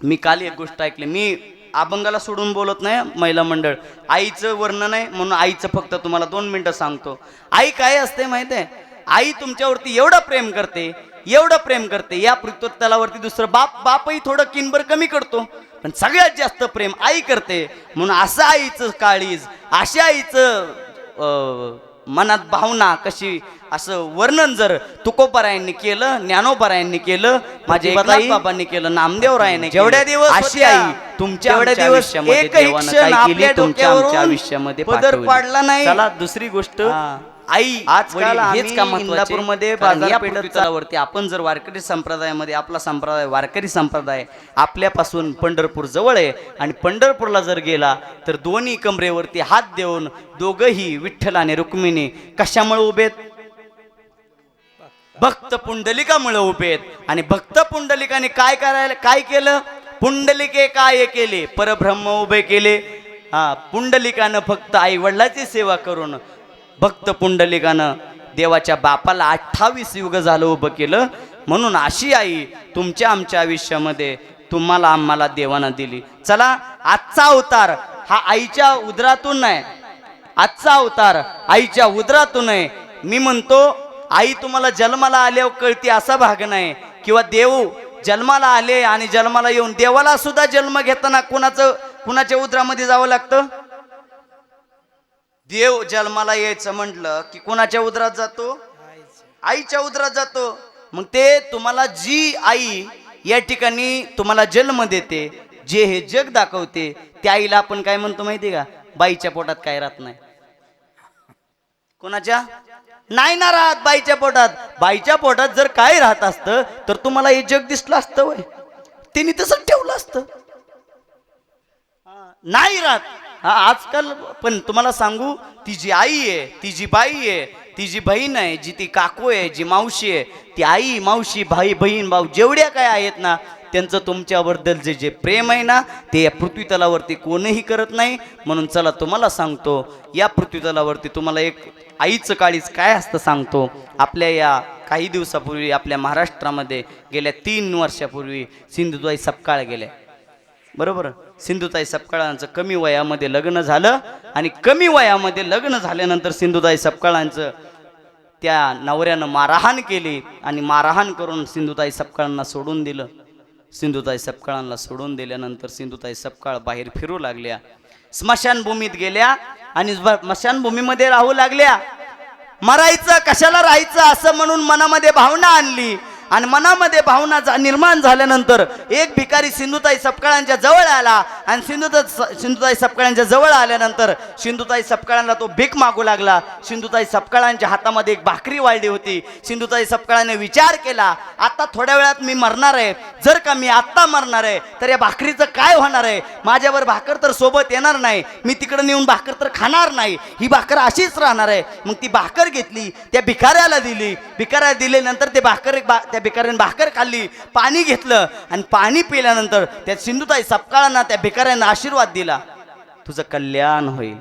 मी काल एक गोष्ट ऐकली. मी अभंगाला सोडून बोलत नाही महिला मंडळ, आईचं वर्णन आहे म्हणून आईचं फक्त तुम्हाला 2 मिनिटं सांगतो. आई काय असते माहिती आहे? आई तुमच्यावरती एवढं प्रेम करते, एवढं प्रेम करते, या पृथ्वीतलावरती दुसरं बापही थोडं किनभर कमी करतो, पण सगळ्यात जास्त प्रेम आई करते. म्हणून असं आईचं काळीज, अशा आईचं मनात भावना कशी, असं वर्णन जर तुकोबारायांनी केलं, ज्ञानोबारायांनी केलं, माझे बाबांनी केलं, नामदेवरायांनी, जेवढ्या दिवस अशी आई तुमच्या दिवस एकही क्षण आपल्या डोक्यावरून आयुष्यामध्ये पदर पाडला नाही. चला दुसरी गोष्ट, आई आजकाल हेच का इंदापूरमध्ये बाजारपेठावरती आपण जर वारकरी संप्रदायामध्ये, आपला संप्रदाय वारकरी संप्रदाय आपल्यापासून पंढरपूर जवळ आहे, आणि पंढरपूरला जर गेला तर दोन्ही कमरेवरती हात देऊन दोघही विठ्ठल आणि रुक्मिणी कशामुळे उभेत? भक्त पुंडलिकामुळे उभेत. आणि भक्त पुंडलिकाने काय केलं? पुंडलिके काय केले? परब्रह्म उभे केले. पुंडलिकानं फक्त आई वडिलाची सेवा करून भक्त पुंडलिकानं देवाच्या बापाला 28 युग झालं उभं केलं. म्हणून अशी आई तुमच्या आमच्या आयुष्यामध्ये तुम्हाला आम्हाला देवानं दिली. चला आजचा अवतार हा आईच्या उदरातून नाही, आजचा अवतार आईच्या उदरातून आहे. मी म्हणतो आई तुम्हाला जन्माला आल्यावर कळती असा भाग नाही, किंवा देव जन्माला आले आणि जन्माला येऊन देवाला सुद्धा जन्म घेताना कुणाच्या उदरामध्ये जावं लागतं? देव जन्माला यायचं म्हटलं की कोणाच्या उदरात जातो? आईच्या उदरात जातो. मग ते तुम्हाला जी आई या ठिकाणी तुम्हाला जन्म देते, जे हे जग दाखवते, त्या आईला आपण काय म्हणतो माहिती का? बाईच्या पोटात काय राहत नाही. कोणाच्या नाही ना राहत बाईच्या पोटात. बाईच्या पोटात जर काय राहत असतं तर तुम्हाला हे जग दिसलं असतं वय? तिने तसंच ठेवलं असतं. नाही राहत. हा आजकाल पण तुम्हाला सांगू, ती जी आई आहे, ती जी बाई आहे, ती जी बहीण आहे, जी ती काकू आहे, जी मावशी आहे, ती आई मावशी भाई बहीण भाऊ जेवढ्या काय आहेत ना, त्यांचं तुमच्याबद्दल जे जे प्रेम आहे ना, ते या पृथ्वी तलावरती कोणीही करत नाही. म्हणून चला तुम्हाला सांगतो, या पृथ्वी तलावरती तुम्हाला एक आईचं काळीज काय असतं सांगतो. आपल्या या काही दिवसापूर्वी आपल्या महाराष्ट्रामध्ये गेल्या 3 वर्षापूर्वी सिंधुताई सपकाळ गेल्या. बरोबर. सिंधुताई सपकाळांचं कमी वयामध्ये लग्न झालं आणि कमी वयामध्ये लग्न झाल्यानंतर सिंधुताई सपकाळांचं त्या नवऱ्यानं मारहाण केली आणि मारहाण करून सिंधुताई सपकाळांना सोडून दिलं. सिंधुताई सपकाळांना सोडून दिल्यानंतर सिंधुताई सपकाळ बाहेर फिरू लागल्या, स्मशानभूमीत गेल्या आणि स्मशानभूमीमध्ये राहू लागल्या. मरायचं कशाला राहायचं असं म्हणून मनामध्ये भावना आणली आणि मनामध्ये भावना निर्माण झाल्यानंतर एक भिकारी सिंधुताई सपकाळांच्या जवळ आला आणि सिंधुताई सपकाळांच्या जवळ आल्यानंतर सिंधुताई सपकाळांना तो भीक मागू लागला. सिंधुताई सपकाळांच्या हातामध्ये एक भाकरी वाळली होती. सिंधुताई सपकाळाने विचार केला, आता थोड्या वेळात मी मरणार आहे, जर का मी आत्ता मरणार आहे तर या भाकरीचं काय होणार आहे? माझ्यावर भाकर तर सोबत येणार नाही, मी तिकडे नेऊन भाकर तर खाणार नाही, ही भाकर अशीच राहणार आहे. मग ती भाकर घेतली, त्या भिकाऱ्याला दिली. भिकाऱ्याला दिल्यानंतर ते त्या भिकाऱ्याने भाकर खाल्ली, पाणी घेतलं आणि पाणी पिल्यानंतर त्या सिंधुताई सपकाळांना त्या भिकाऱ्याने आशीर्वाद दिला, तुझं कल्याण होईल.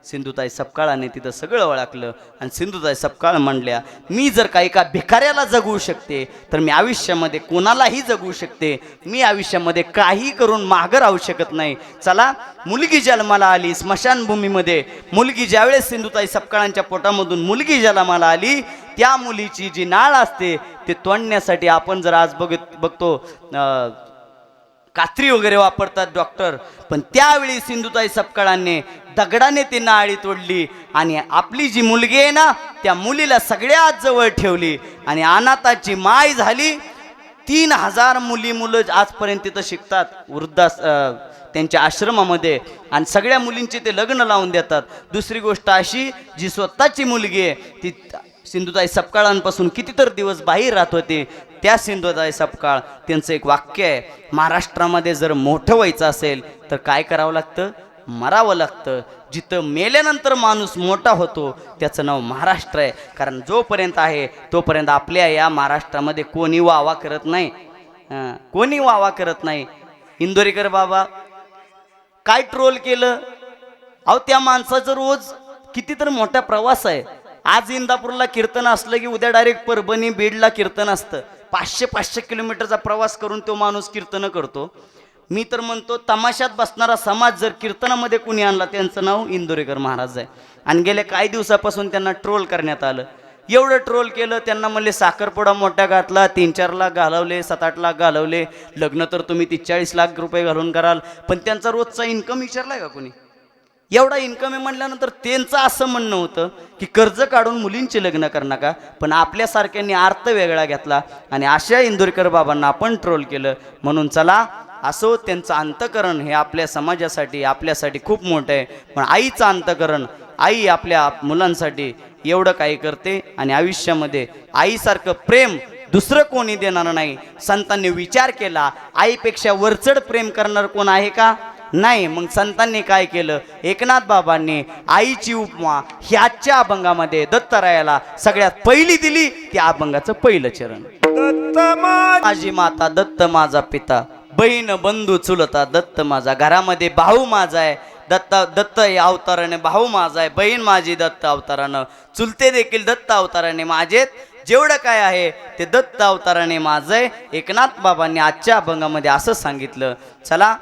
सिंधुताई सपकाळाने तिथं सगळं ओळखलं आणि सिंधुताई सपकाळ म्हणल्या, मी जर का एका भिकाऱ्याला जगवू शकते तर मी आयुष्यामध्ये कोणालाही जगवू शकते. मी आयुष्यामध्ये काही करून मागं राहू शकत नाही. चला, मुलगी जन्माला आली स्मशानभूमीमध्ये. मुलगी ज्यावेळेस सिंधुताई सपकाळांच्या पोटामधून मुलगी जन्माला आली, त्या मुलीची जी नाळ असते ते तोडण्यासाठी आपण जर आज बघतो कात्री वगैरे वापरतात डॉक्टर, पण त्यावेळी सिंधुताई सपकाळांनी दगडाने ती नाळी तोडली आणि आपली जी मुलगी आहे ना, त्या मुलीला सगळ्यात जवळ ठेवली आणि अनाथाची माय झाली. 3000 मुलं आजपर्यंत तिथं शिकतात त्यांच्या आश्रमामध्ये आणि सगळ्या मुलींचे ते लग्न लावून देतात. दुसरी गोष्ट अशी, जी स्वतःची मुलगी आहे ती सिंधुताई सपकाळांपासून कितीतर दिवस बाहेर राहत होते, त्या सिंधुताई सपकाळ त्यांचं एक वाक्य आहे, महाराष्ट्रामध्ये जर मोठं व्हायचं असेल तर काय करावं लागतं? मरावं लागतं. जिथं मेल्यानंतर माणूस मोठा होतो त्याचं नाव महाराष्ट्र आहे. कारण जोपर्यंत आहे तोपर्यंत आपल्या या महाराष्ट्रामध्ये कोणी वावा करत नाही, कोणी वावा करत नाही. इंदोरीकर बाबा काय ट्रोल केलं अहो, त्या माणसाचं रोज कितीतर मोठा प्रवास आहे. आज इंदापूरला कीर्तन असलं की उद्या डायरेक्ट परभणी बीडला कीर्तन असतं. 500 किलोमीटरचा प्रवास करून तो माणूस कीर्तन करतो. मी तर म्हणतो, तमाशात बसणारा समाज जर कीर्तनामध्ये कुणी आणला त्यांचं नाव इंदोरीकर महाराज आहे. आणि गेल्या काही दिवसापासून त्यांना ट्रोल करण्यात आलं. एवढं ट्रोल केलं, त्यांना म्हणले साखरपुडा मोठा घातला, 3-4 लाख घालवले, 7-8 लाख घालवले, लग्न तर तुम्ही 40 लाख रुपये घालून कराल, पण त्यांचा रोजचा इन्कम विचारलाय का कोणी? एवढा इन्कम आहे म्हटल्यानंतर त्यांचं असं म्हणणं होतं की कर्ज काढून मुलींचे लग्न कर नका, पण आपल्यासारख्यांनी अर्थ वेगळा घेतला आणि अशा इंदोरीकर बाबांना आपण ट्रोल केलं. म्हणून चला, असो, त्यांचं अंतकरण हे आपल्या समाजासाठी आपल्यासाठी खूप मोठं आहे. पण आईचं अंतकरण, आई आपल्या मुलांसाठी एवढं काही करते आणि आयुष्यामध्ये आईसारखं प्रेम दुसरं कोणी देणार नाही. संतांनी विचार केला, आईपेक्षा वरचढ प्रेम करणार कोण आहे का? नाही. मग संतांनी काय केलं? एकनाथ बाबांनी आईची उपमा ह्याच्या अभंगामध्ये दत्तरायाला सगळ्यात पहिली दिली. त्या अभंगाचं पहिलं चरण, दत्त माझी माता, दत्त माझा पिता, बहीण बंधू चुलता, दत्त माझा, घरामध्ये भाऊ माझा आहे, दत्त या अवताराने भाऊ माझा आहे, बहीण माझी दत्त अवतारानं, चुलते देखील दत्त अवताराने माझेत, जेवढं काय आहे ते दत्त अवताराने माझं आहे. एकनाथ बाबांनी आजच्या अभंगामध्ये असं सांगितलं. चला,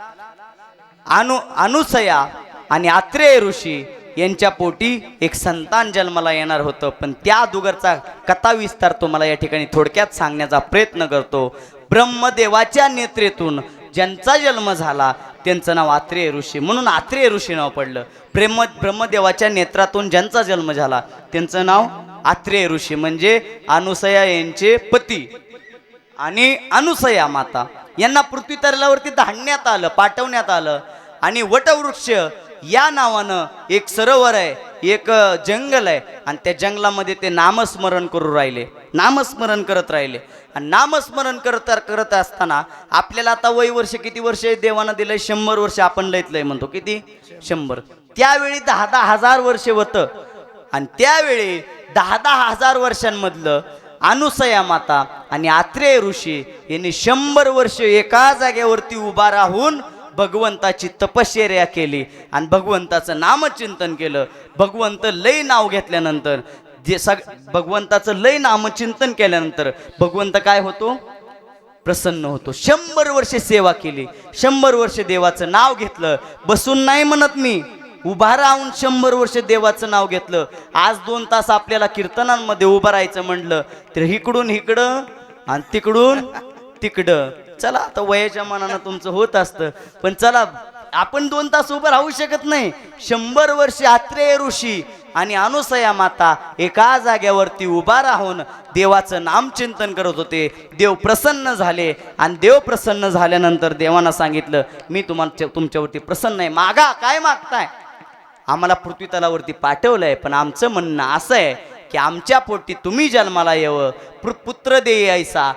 अनुसया आणि आत्रेय ऋषी यांच्या पोटी एक संतान जन्माला येणार होतं, पण त्या अगोदरचा कथा विस्तार तुम्हाला या ठिकाणी थोडक्यात सांगण्याचा प्रयत्न करतो. ब्रह्मदेवाच्या नेत्रेतून ज्यांचा जन्म झाला त्यांचं नाव आत्रेय ऋषी, म्हणून आत्रेय ऋषी नाव पडलं. ब्रह्मदेवाच्या नेत्रातून ज्यांचा जन्म झाला त्यांचं नाव आत्रेय ऋषी, म्हणजे अनुसया यांचे पती आणि अनुसया माता यांना पृथ्वी तलावरती धाडण्यात आलं, पाठवण्यात आलं. आणि वटवृक्ष या नावानं एक सरोवर आहे, एक जंगल आहे, आणि त्या जंगलामध्ये ते नामस्मरण करू राहिले, नामस्मरण करत राहिले. आणि नामस्मरण करत असताना आपल्याला आता वय वर्ष किती वर्ष देवानं दिलंय? 100 वर्ष. आपण लयतलंय म्हणतो किती? 100. त्यावेळी 10,000 हजार वर्ष होतं. आणि त्यावेळी 10,000 हजार वर्षांमधलं अनुसया माता आणि आत्रेय ऋषी यांनी 100 वर्ष एका जागेवरती उभा राहून भगवंताची तपश्चर्या केली आणि भगवंताचं नामचिंतन केलं. भगवंत लय नाव घेतल्यानंतर भगवंताचं लय नामचिंतन केल्यानंतर भगवंत काय होतो? प्रसन्न होतो. 100 वर्ष सेवा केली, 100 वर्ष देवाचं नाव घेतलं. बसून नाही म्हणत मी, उभा राहून 100 वर्ष देवाचं नाव घेतलं. आज 2 तास आपल्याला कीर्तनांमध्ये उभं राहायचं म्हटलं तर इकडून इकडं आणि तिकडून तिकडं. चला आता वयाच्या मनानं तुमचं होत असतं, पण चला आपण 2 तास उभं राहू शकत नाही. 100 वर्ष आत्रेय ऋषी आणि अनुसया माता एका जाग्यावरती उभा राहून देवाचं नामचिंतन करत होते. देव प्रसन्न झाले आणि देव प्रसन्न झाल्यानंतर देवानं सांगितलं, मी तुमच्यावरती प्रसन्न आहे, मागा काय मागताय? आम्हाला पृथ्वी तलावरती पाठवलंय, पण आमचं म्हणणं असं आहे की आमच्या पोटी तुम्ही जन्माला यावं. पुत्र देई ऐसा,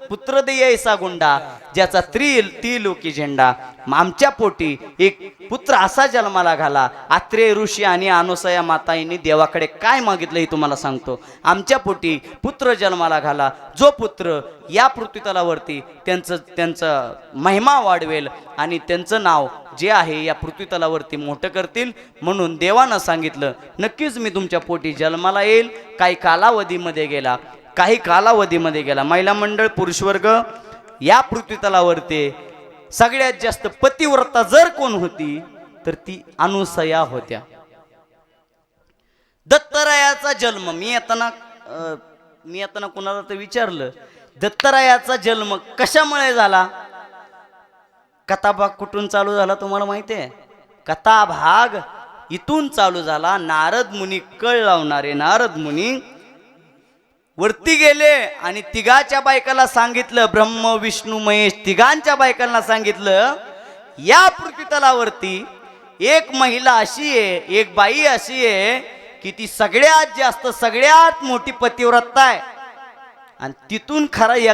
पुत्र देई ऐसा गुंडा, ज्याचा त्रिलोकी झेंडा. आमच्या पोटी एक पुत्र असा जन्माला घाला. आत्रेय ऋषी आणि अनुसया माता यांनी देवाकडे काय मागितलं हे तुम्हाला सांगतो. आमच्या पोटी पुत्र जन्माला घाला, जो पुत्र या पृथ्वी तलावरती त्यांचं महिमा वाढवेल आणि त्यांचं नाव जे आहे या पृथ्वी तलावरती मोठं करतील. म्हणून देवानं सांगितलं, नक्कीच मी तुमच्या पोटी जन्माला येईल. काही कालावधीमध्ये गेला महिला मंडळ पुरुष वर्ग या पृथ्वी तलावरती सगळ्यात जास्त पतिव्रता जर कोण होती तर ती अनुसया होत्या. दत्तरायाचा जन्म मी येताना कुणाला तर विचारलं, दत्तरायाचा जन्म कशामुळे झाला? कथाभाग कुठून चालू झाला तुम्हाला माहिती आहे? कथाभाग इथून चालू झाला. नारद मुनी, कळ लावणारे नारद मुनी वरती गेले आणि तिघाच्या बायकाला सांगितलं, ब्रह्म विष्णू महेश तिघांच्या बायकांना सांगितलं, या पृथ्वी तलावरती एक महिला अशी आहे, एक बाई अशी आहे की ती सगळ्यात मोठी पतिव्रता आहे. आणि तिथून खरा या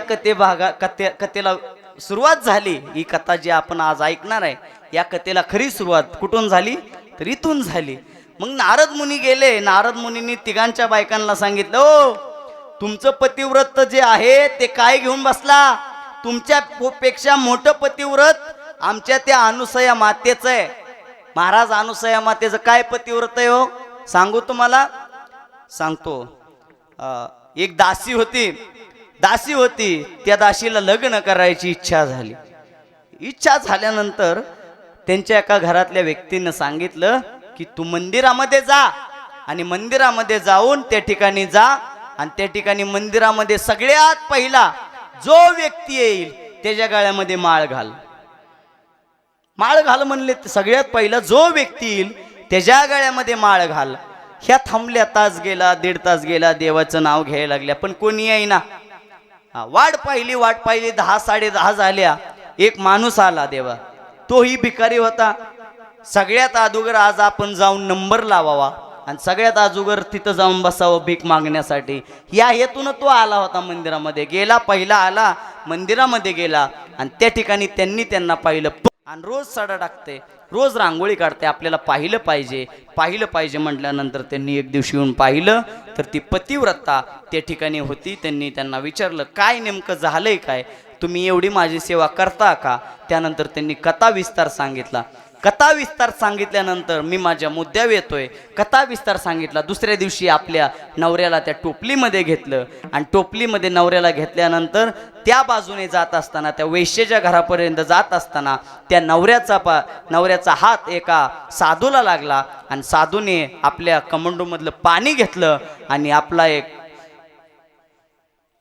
कथेला सुरुवात झाली. ही कथा जी आपण आज ऐकणार आहे या कथेला खरी सुरुवात कुठून झाली तर इथून झाली. मग नारद मुनी गेले. नारद मुनींनी तिघांच्या बायकांना सांगितलं, ओ तुमचं पतिव्रत जे आहे ते काय घेऊन बसला? तुमच्या पेक्षा मोठं पतिव्रत आमच्या त्या अनुसया मातेचं आहे. महाराज, अनुसया मातेचं काय पतिव्रत आहे हो? सांगू तुम्हाला? सांगतो. एक दासी होती. त्या दासीला लग्न करायची इच्छा झाली. इच्छा झाल्यानंतर त्यांच्या एका घरातल्या व्यक्तीनं सांगितलं की तू मंदिरामध्ये जा आणि मंदिरामध्ये जाऊन त्या ठिकाणी जा आणि त्या ठिकाणी मंदिरामध्ये सगळ्यात पहिला जो व्यक्ती येईल त्याच्या गळ्यामध्ये माळ घाल म्हणले. सगळ्यात पहिला जो व्यक्ती येईल त्याच्या गळ्यामध्ये माळ घाल. ह्या थांबल्या. तास गेला, 1.5 तास गेला, देवाचं नाव घ्यायला लागल्या पण कोणी येईना. वाट पाहिली 10 10:30 झाल्या. एक माणूस आला देवा, तोही भिकारी होता. सगळ्यात अगोदर आज आपण जाऊन नंबर लावावा आणि सगळ्यात अगोदर तिथं जाऊन बसावं भीक मागण्यासाठी. या हेतून तो आला होता मंदिरामध्ये. पहिला आला मंदिरामध्ये गेला आणि त्या ठिकाणी त्यांना पाहिलं. आणि रोज सडा टाकते, रोज रांगोळी काढते. आपल्याला पाहिलं पाहिजे म्हटल्यानंतर त्यांनी एक दिवशी येऊन पाहिलं तर ती पतिव्रता त्या ठिकाणी होती. त्यांना विचारलं, काय नेमकं झालंय काय? तुम्ही एवढी माझी सेवा करता का? त्यानंतर त्यांनी कथा विस्तार सांगितला. कथा विस्तार सांगितल्यानंतर मी माझ्या मुद्द्यावर येतोय. कथा विस्तार सांगितला. दुसऱ्या दिवशी आपल्या नवऱ्याला त्या टोपलीमध्ये घेतलं आणि टोपलीमध्ये नवऱ्याला घेतल्यानंतर त्या बाजूने जात असताना, त्या वैश्याच्या घरापर्यंत जात असताना त्या नवऱ्याचा हात एका साधूला लागला आणि साधूने आपल्या कमंडूमधलं पाणी घेतलं आणि आपला एक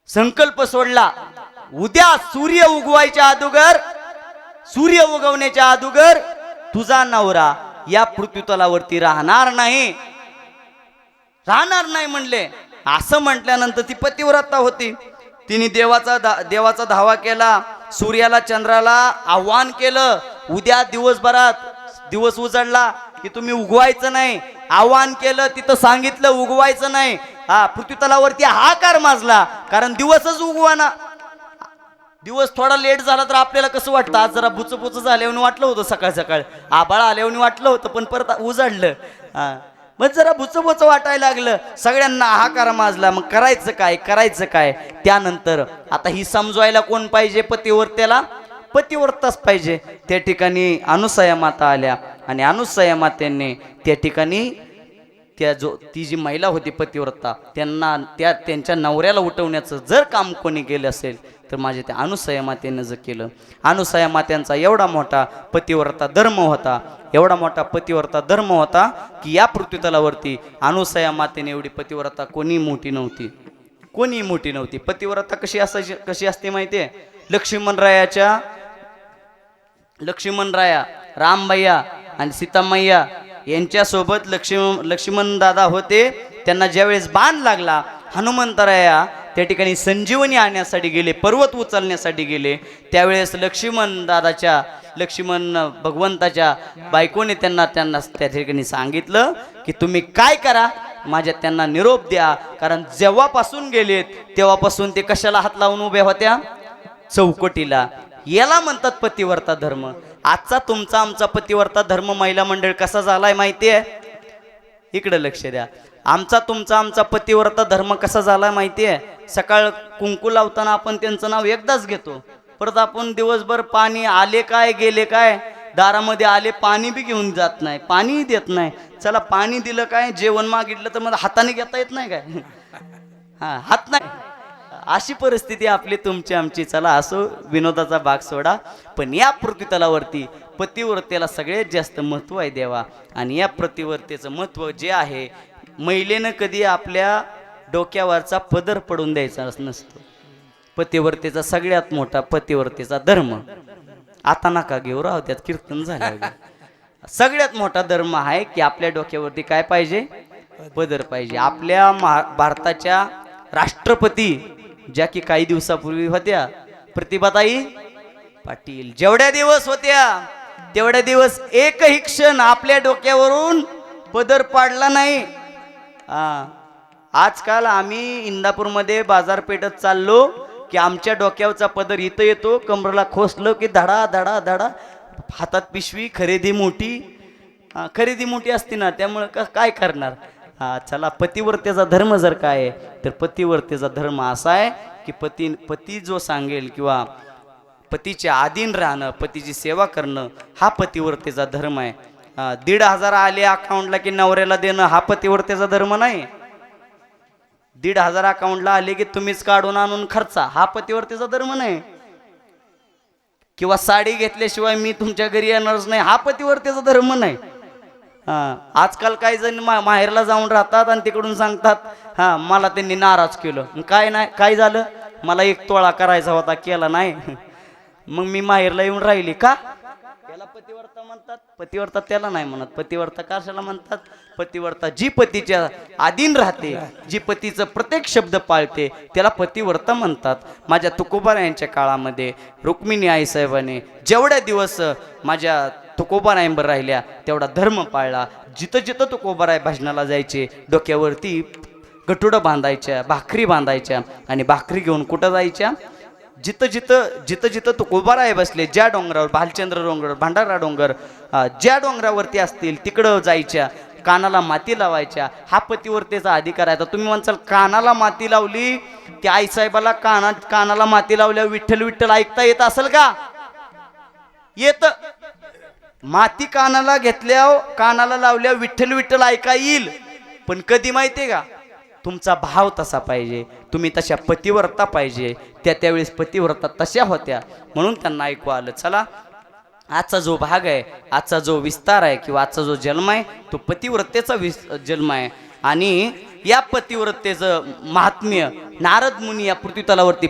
संकल्प सोडला, उद्या सूर्य उगवायच्या अगोदर सूर्य उगवण्याच्या अगोदर तुझा नवरा या पृथ्वीतलावरती राहणार नाही म्हणले. असं म्हटल्यानंतर ती पतिव्रता होती. तिने देवाचा धावा केला. सूर्याला चंद्राला आव्हान केलं, उद्या दिवसभरात दिवस उजळला की तुम्ही उगवायचं नाही. आव्हान केलं, तिथं सांगितलं उगवायचं नाही. पृथ्वीतलावरती हाकार माजला, कारण दिवसच उगवाना. दिवस थोडा लेट झाला तर आपल्याला कसं वाटतं, आज जरा बुचबुच झाल्यावर वाटलं होतं, सकाळ सकाळ आबाळ आल्यावर वाटलं होतं, पण परत उजाडलं. मग जरा बुचबुच वाटायला लागलं, सगळ्यांना हाकार माजला. मग करायचं काय. त्यानंतर आता ही समजवायला कोण पाहिजे, पतिव्रतेला पतिव्रताच पाहिजे. त्या ठिकाणी अनुसया माता आल्या आणि अनुसया मातेने त्या ठिकाणी ती जी महिला होती पतिव्रता, त्यांच्या नवऱ्याला उठवण्याचं जर काम कोणी केलं असेल तर माझ्या त्या अनुसया मातेनं जर केलं. अनुसया मात्यांचा एवढा मोठा पतिव्रता धर्म होता की या पृथ्वीतलावरती अनुसया मातेने एवढी पतिव्रता कोणी मोठी नव्हती. पतिव्रता कशी असते माहितीये? लक्ष्मणराया, रामभैया आणि सीतामैया यांच्यासोबत लक्ष्मण दादा होते. त्यांना ज्यावेळेस बाण लागला, हनुमंतराया त्या ठिकाणी संजीवनी आणण्यासाठी गेले, पर्वत उचलण्यासाठी गेले. त्यावेळेस लक्ष्मण भगवंताच्या बायकोने त्यांना त्या ठिकाणी सांगितलं की तुम्ही काय करा, माझ्या त्यांना निरोप द्या. कारण जेव्हापासून गेलेत तेव्हापासून ते कशाला हात लावून उभ्या होत्या? चौकटीला. याला म्हणतात पतिव्रता धर्म. आजचा तुमचा आमचा पतिव्रता धर्म महिला मंडळ कसा झालाय माहितीये? इकडे लक्ष द्या. आमचा पतिव्रता धर्म कसा झालाय माहितीये? सकाळ कुंकू लावताना आपण त्यांचं नाव एकदाच घेतो, परत आपण दिवसभर पाणी आले काय गेले काय, दारामध्ये आले पाणी बी घेऊन जात नाही, पाणीही देत नाही. चला पाणी दिलं काय, जेवण मागितलं तर मला हाताने घेता येत नाही काय? हात नाही. अशी परिस्थिती आपली तुमची आमची. चला असो, विनोदाचा भाग सोडा. पण या पृथ्वीतलावरती पतिव्रतेला सगळ्यात जास्त महत्व आहे देवा. आणि या पतिव्रतेचं महत्व जे आहे, महिलेनं कधी आपल्या डोक्यावरचा पदर पडून द्यायचा नसतो. पतिव्रतेचा सगळ्यात मोठा पतिव्रतेचा धर्म. आता नका घेऊ, राहू त्यात कीर्तन झालं. सगळ्यात मोठा धर्म आहे की आपल्या डोक्यावरती काय पाहिजे? पदर पाहिजे. आपल्या भारताच्या राष्ट्रपती ज्या की काही दिवसापूर्वी होत्या, प्रतिभाताई पाटील, जेवढ्या दिवस होत्या तेवढ्या दिवस एकही क्षण आपल्या डोक्यावरून पदर पाडला नाही. आजकाल आम्ही इंदापूरमध्ये बाजारपेठेत चाललो की आमच्या डोक्यावरचा पदर इथं येतो, कमरेला खोसलो की धडा धडा धडा, हातात पिशवी, खरेदी मोठी असते ना, त्यामुळे काय करणार. चला, पतिव्रतेचा धर्म जर काय आहे तर पतिव्रतेचा धर्म असा आहे की पती जो सांगेल किंवा पतीच्या अधीन राहणं, पतीची सेवा करणं, हा पतिव्रतेचा धर्म आहे. 1,500 आले अकाउंटला की नवऱ्याला देणं, हा पतिव्रतेचा धर्म नाही. 1,500 अकाउंटला आले की तुम्हीच काढून आणून खर्चा, हा पतिव्रतेचा धर्म नाही. किंवा साडी घेतल्याशिवाय मी तुमच्या घरी येणारच नाही, हा पतिव्रतेचा धर्म नाही. आजकाल काही जण माहेरला जाऊन राहतात आणि तिकडून सांगतात मला त्यांनी नाराज केलं. काय झालं? मला 1 तोळा करायचा होता, केला नाही, मग मी माहेरला येऊन राहिली का? त्याला पतिव्रता म्हणतात? पतिव्रता त्याला नाही म्हणत. पतिव्रता कशाला म्हणतात? पतिव्रता जी पतीच्या अधीन राहते, जी पतीचं प्रत्येक शब्द पाळते, त्याला पतिव्रता म्हणतात. माझ्या तुकोबारायांच्या काळामध्ये रुक्मिणी आईसाहेबाने जेवढ्या दिवस माझ्या तुकोबारायांबर राहिल्या तेवढा धर्म पाळला. जिथं तुकोबाराय भजनाला जायचे, डोक्यावरती गटुडं बांधायच्या, भाकरी बांधायच्या आणि भाकरी घेऊन कुठं जायच्या? जिथं तुकोबाराय बसले, ज्या डोंगरावर, भालचंद्र डोंगर, भंडारा डोंगर, ज्या डोंगरावरती असतील तिकडं जायच्या, कानाला माती लावायच्या. हा पतिव्रतेचा अधिकार आहे. तर तुम्ही म्हणसाल कानाला माती लावली, त्या आईसाहेबाला कानाला माती लावल्या विठ्ठल विठ्ठल ऐकता येत असेल का? येत. माती कानाला कानाला लावल्या विठ्ठल विठ्ठल ऐका येईल, पण कधी माहितीये का? तुमचा भाव तसा पाहिजे, तुम्ही तशा पतिव्रता पाहिजे. त्यावेळेस पतिव्रता तशा होत्या म्हणून त्यांना ऐकू आलं. चला, आजचा जो भाग आहे, आजचा जो विस्तार आहे किंवा आजचा जो जन्म आहे तो पतिव्रतेचा जन्म आहे. आणि या पतिव्रतेचं महात्म्य नारद मुनी या पृथ्वीतलावरती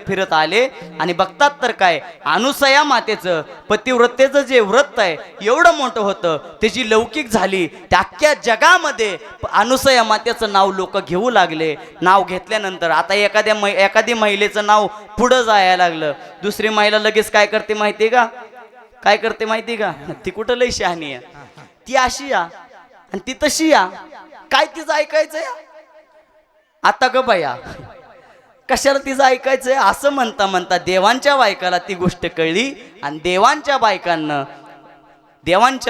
फिरत आले आणि बघतात तर काय, अनुसया मातेचं पतिव्रतेचं जे व्रत आहे एवढं मोठं होतं, त्याची लौकिक झाली. त्या अख्ख्या जगामध्ये अनुसया मातेचं नाव लोक घेऊ लागले. नाव घेतल्यानंतर आता एखादी महिलेचं नाव पुढं जायला लागलं, दुसरी महिला लगेच काय करते माहिती का? काय करते माहिती का? ती कुठं लई शहाणी आहे, ती अशी या आणि ती तशी या, काय तिचं ऐकायचं या? आता ग बाया, कशाला तिचं ऐकायचंय? असं म्हणता म्हणता देवांच्या बायकाला ती गोष्ट कळली आणि देवांच्या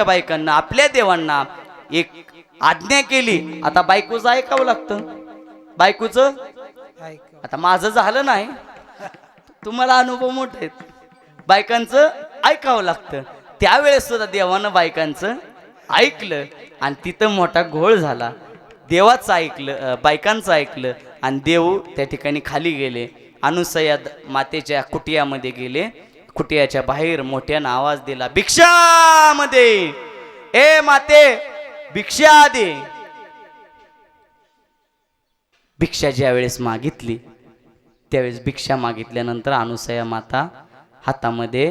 बायकांना आपल्या देवांना एक आज्ञा केली. आता बायकोचं ऐकावं लागतं. बायकोचं आता माझं झालं नाही, तुम्हाला अनुभव मोठे आहेत. बायकांचं ऐकावं लागतं. त्यावेळेस सुद्धा देवानं बायकांचं ऐकलं आणि तिथं मोठा घोळ झाला. देवाचं ऐकलं, बायकांचं ऐकलं आणि देव त्या ठिकाणी खाली गेले. अनुसया मातेच्या कुटियामध्ये गेले. कुटियाच्या बाहेर मोठ्यानं आवाज दिला, भिक्षामध्ये, ए माते भिक्षा दे. भिक्षा ज्या वेळेस मागितली त्यावेळेस भिक्षा मागितल्यानंतर अनुसया माता हातामध्ये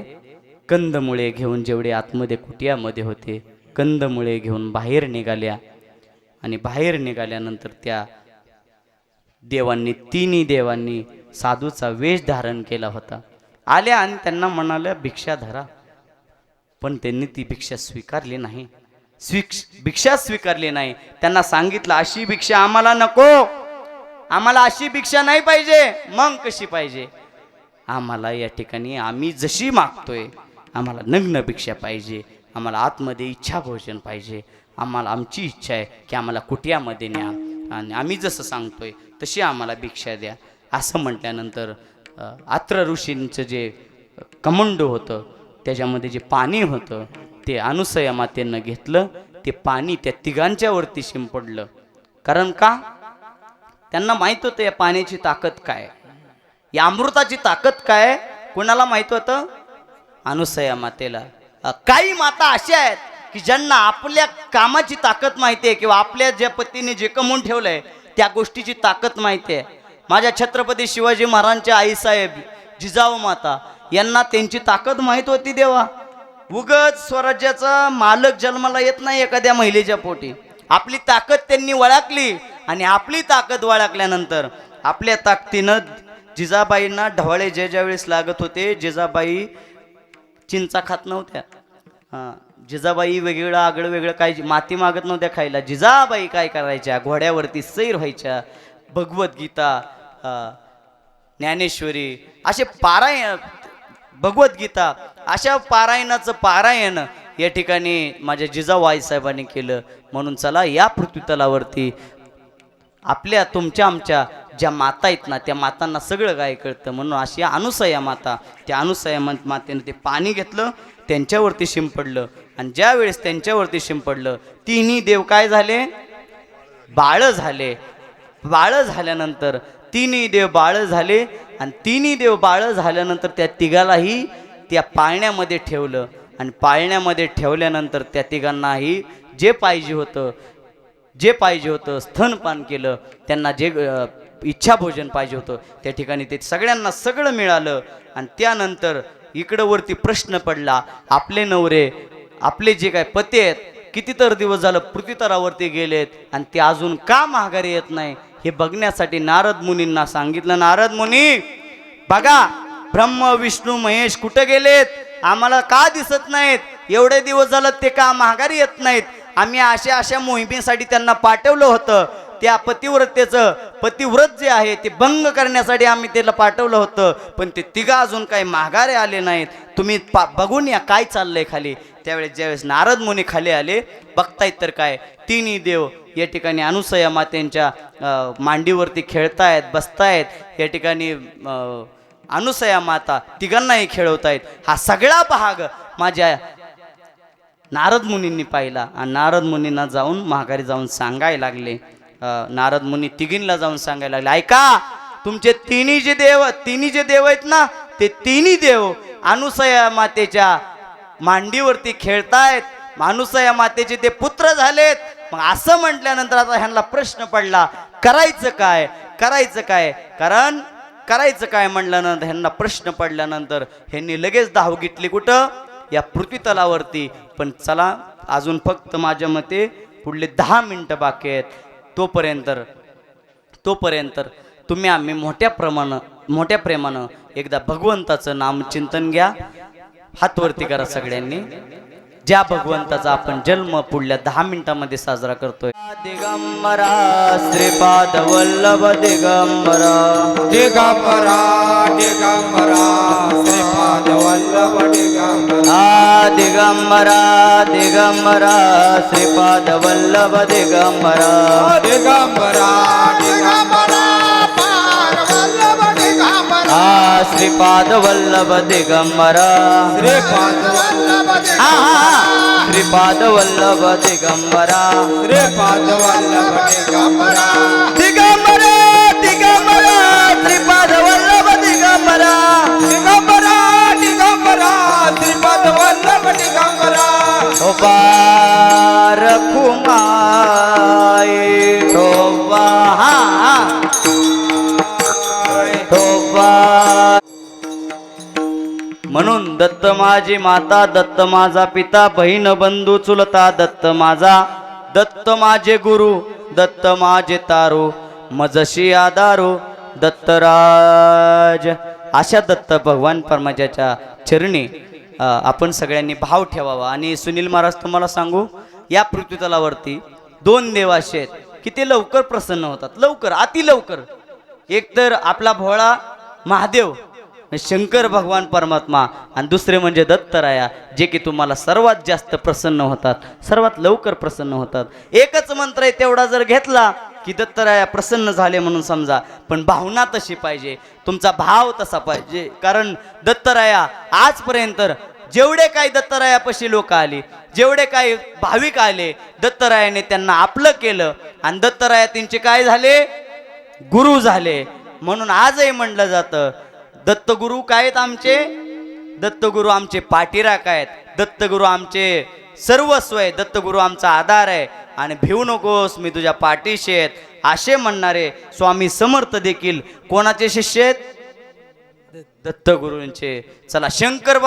कंदमुळे घेऊन, जेवढे आतमध्ये कुटियामध्ये होते कंदमुळे घेऊन बाहेर निघाल्या. आणि बाहेर निघाल्यानंतर त्या तिन्ही देवांनी साधूचा वेश धारण केला होता. आल्या आणि त्यांना म्हणाल्या भिक्षा धरा, पण त्यांनी ती भिक्षा स्वीकारली नाही. भिक्षा स्वीकारली नाही. त्यांना सांगितलं अशी भिक्षा आम्हाला नको, आम्हाला अशी भिक्षा नाही पाहिजे. मग कशी पाहिजे? आम्हाला या ठिकाणी आम्ही जशी मागतोय आम्हाला नग्न भिक्षा पाहिजे, आम्हाला आतमध्ये इच्छा भोजन पाहिजे. आमची इच्छा आहे की आम्हाला कुटियामध्ये न्या आणि आम्ही जसं सांगतोय तशी आम्हाला भिक्षा द्या. असं म्हटल्यानंतर आत्र ऋषींचं जे कमंडो होतं त्याच्यामध्ये जे पाणी होतं ते अनुसया मातेनं घेतलं. ते पाणी त्या तिघांच्यावरती शिंपडलं. कारण का? त्यांना माहित होतं या पाण्याची ताकद काय, या अमृताची ताकद काय. कोणाला माहित होतं? अनुसया मातेला. काही माता अशा आहेत की ज्यांना आपल्या कामाची ताकद माहिती आहे किंवा आपल्या ज्या पतीने जे कमवून ठेवलंय त्या गोष्टीची ताकद माहिती आहे. माझ्या छत्रपती शिवाजी महाराजांच्या आईसाहेब जिजाऊ माता यांना त्यांची ताकद माहित होती. देवा, उगच स्वराज्याचा मालक जन्माला येत नाही एखाद्या महिलेच्या पोटी. आपली ताकद त्यांनी वळखली आणि आपली ताकद वळखल्यानंतर आपल्या ताकदीनं जिजाबाईंना ढवळे ज्या वेळेस लागत होते, जिजाबाई चिंचा खात नव्हत्या. जिजाबाई वेगवेगळं आगळं वेगळं काय माती मागत नव्हत्या खायला. जिजाबाई काय करायच्या? घोड्यावरती सैर व्हायच्या. भगवद्गीता, ज्ञानेश्वरी असे पारायण, भगवद्गीता अशा पारायणाचं पारायण या ठिकाणी माझ्या जिजाऊ आईसाहेबांनी केलं. म्हणून चला या पृथ्वीतलावरती आपल्या तुमच्या आमच्या ज्या माता आहेत ना त्या मातांना सगळं काय कळतं. म्हणून अशी अनुसया माता, त्या अनुसया मातेने ते पाणी घेतलं, त्यांच्यावरती शिंपडलं आणि ज्या वेळेस त्यांच्यावरती शिंपडलं तिन्ही देव काय झाले? बाळ झाले. बाळ झाल्यानंतर तिन्ही देव बाळ झाले आणि तिन्ही देव बाळ झाल्यानंतर त्या तिघालाही त्या पाळण्यामध्ये ठेवलं आणि पाळण्यामध्ये ठेवल्यानंतर त्या तिघांनाही जे पाहिजे होतं स्तनपान केलं. त्यांना जे इच्छा भोजन पाहिजे होतं त्या ठिकाणी ते सगळ्यांना सगळं मिळालं. आणि त्यानंतर इकडं वरती प्रश्न पडला, आपले नवरे, आपले जे काय पती आहेत कितीतर दिवस झालं पृथ्वीतलावरती गेलेत आणि ते अजून का माघारी येत नाही हे बघण्यासाठी नारद मुनींना सांगितलं. नारद मुनी बघा, ब्रह्म विष्णू महेश कुठे गेलेत? आम्हाला का दिसत नाहीत? एवढे दिवस झालं ते का माघारी येत नाहीत? आम्ही अशा मोहिमेसाठी त्यांना पाठवलं होतं. त्या पतिव्रत जे आहे ते भंग करण्यासाठी आम्ही त्याला पाठवलं होतं, पण ते तिघा अजून काही माघारे आले नाहीत. तुम्ही बघून या काय चाललंय खाली. त्यावेळेस ज्यावेळेस नारद मुनी खाली आले, बघतायत तर काय तिन्ही देव या ठिकाणी अनुसया मातेंच्या मांडीवरती खेळतायत, बसतायत. या ठिकाणी अनुसया माता तिघांनाही खेळवतायत. हा सगळा भाग माझ्या नारद मुनींनी पाहिला आणि नारद मुनींना जाऊन माघारी जाऊन सांगायला लागले. नारद मुनी तिघींना जाऊन सांगायला लागले, ऐका, तुमचे तिन्ही जे देव आहेत ना ते तिन्ही देव अनुसया मातेच्या मांडीवरती खेळतायत, माणूस या मातेचे ते पुत्र झालेत. मग असं म्हटल्यानंतर आता ह्यांना प्रश्न पडला, करायचं काय, करायचं काय? कारण करायचं काय म्हणल्यानंतर ह्यांना प्रश्न पडल्यानंतर ह्यांनी लगेच धाव घेतली कुठं? या पृथ्वी तलावरती. पण चला, अजून फक्त माझ्या मते पुढले 10 मिनिटं बाकी आहेत. तोपर्यंत तुम्ही आम्ही मोठ्या प्रेमानं एकदा भगवंताचं नामचिंतन घ्या. हात वरती करा सगळ्यांनी. ज्या भगवंताचा आपण जन्म पुढल्या 10 मिनिटांमध्ये साजरा करतोय. दिगंबरा श्रीपाद वल्लभ दिगंबरा, दिगंबरा दिगंबरा श्रीपाद वल्लभ दिगंबरा, दिगंबरा दिगंबरा श्रीपाद वल्लभ दिगंबरा, दिगंबरा दिगंबरा पार वल्लभ दिगंबरा, श्रीपाद वल्लभ दिगंबरा, श्रीपाद वल्लभ श्रीपाद वल्लभ दिगंबरा, श्रीपाद वल्लभ दिगंबरा, दिगंबरा दिगंबरा श्रीपाद वल्लभ दिगंबरा, दिगंबरा दिगंबरा श्रीपाद वल्लभ दिगंबरा, पार खुमाई ठोबा म्हणून दत्त माझी माता, दत्त माझा पिता, बहीण बंधू चुलता दत्त माझा, दत्त माझे गुरु, दत्त माझे तारू, मजशी आदारू दत्तराज. अशा दत्त भगवान परमाच्या चरणी आपण सगळ्यांनी भाव ठेवावा. आणि सुनील महाराज तुम्हाला सांगू, या पृथ्वीतलावरती 2 देव असे आहेत की ते लवकर प्रसन्न होतात, लवकर, अति लवकर. एक तर आपला भोळा महादेव शंकर भगवान परमात्मा, आणि दुसरे म्हणजे दत्तराया, जे की तुम्हाला सर्वात जास्त प्रसन्न होतात, सर्वात लवकर प्रसन्न होतात. एकच मंत्र आहे, तेवढा जर घेतला की दत्तराया प्रसन्न झाले म्हणून समजा. पण भावना तशी पाहिजे, तुमचा भाव तसा पाहिजे. कारण दत्तराया आजपर्यंत जेवढे काही दत्तरायापाशी लोक आली, जेवढे काही भाविक आले, दत्तरायाने त्यांना आपलं केलं आणि दत्तराया त्यांचे काय झाले? गुरु झाले. म्हणून आजही म्हणलं जातं दत्तगुरु काय आहेत आमचे? दत्तगुरु आमचे पाठीराख आहेत, दत्तगुरु आमचे सर्वस्व आहे, दत्तगुरु आमचा आधार आहे. आणि भिवू नकोस, मी तुझ्या पाठीशी आहेत असे म्हणणारे स्वामी समर्थ देखील कोणाचे शिष्य आहेत? दत्तगुरूंचे. चला, शंकर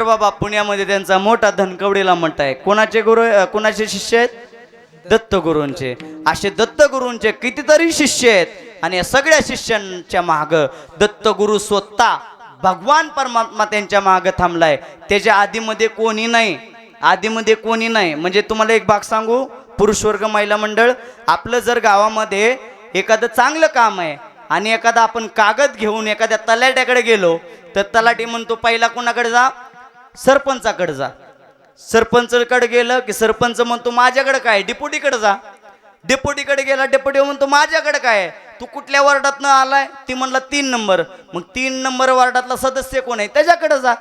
बाबा पुण्यामध्ये त्यांचा मोठा धनकवडीला मठ आहे. कोणाचे गुरु, कोणाचे शिष्य आहेत? दत्तगुरूंचे. असे दत्तगुरूंचे कितीतरी शिष्य आहेत. आणि या सगळ्या शिष्यांच्या माग दत्तगुरु स्वतः भगवान परमात्मा त्यांच्या माग थांबलाय. त्याच्या आधीमध्ये कोणी नाही, आधीमध्ये कोणी नाही. म्हणजे तुम्हाला एक भाग सांगू, पुरुष वर्ग महिला मंडळ, आपलं जर गावामध्ये एखादं चांगलं काम आहे आणि एखादा आपण कागद घेऊन एखाद्या तलाट्याकडे गेलो तर तलाठी म्हणतो पहिला कोणाकडे जा? सरपंचाकडे जा. सरपंचाकडे गेलं की सरपंच म्हणतो माझ्याकडे काय? डेप्युटीकडे जा. डेप्युटीकडे गेला, डेप्युटी म्हणतो माझ्याकडे काय? तू कुठल्या वार्डातनं आलाय? ती म्हणला 3 नंबर. मग 3 नंबर वार्डातला सदस्य कोण आहे? त्याच्याकडे जा.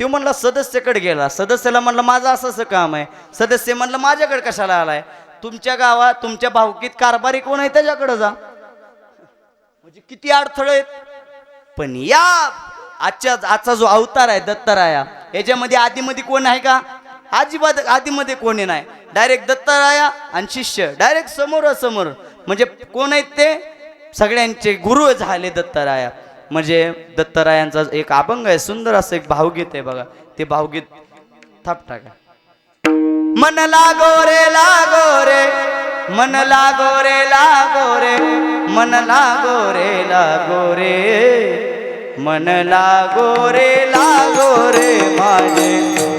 तो म्हणला सदस्याकडे गेला, सदस्याला म्हणलं माझं असं काम आहे. सदस्य म्हणलं माझ्याकडे कशाला आलाय? तुमच्या गावात तुमच्या भावकीत कारभारी कोण आहे? त्याच्याकडे जा. म्हणजे किती अडथळे आहेत. पण या आजचा जो अवतार आहे दत्तराया, याच्यामध्ये आधीमध्ये कोण आहे का? अजिबात आधीमध्ये कोणी नाही. डायरेक्ट दत्तराया आणि शिष्य डायरेक्ट समोरासमोर. म्हणजे कोण आहेत ते? सगळ्यांचे गुरु झाले दत्तराया. म्हणजे दत्तरायांचा एक अभंग आहे, सुंदर असं एक भावगीत आहे बघा. ते भावगीत थाप टाका. मन लागो रे लागो रे, मन लागो रे लागो रे, मन लागो रे लागो रे, मन लागो रे माझे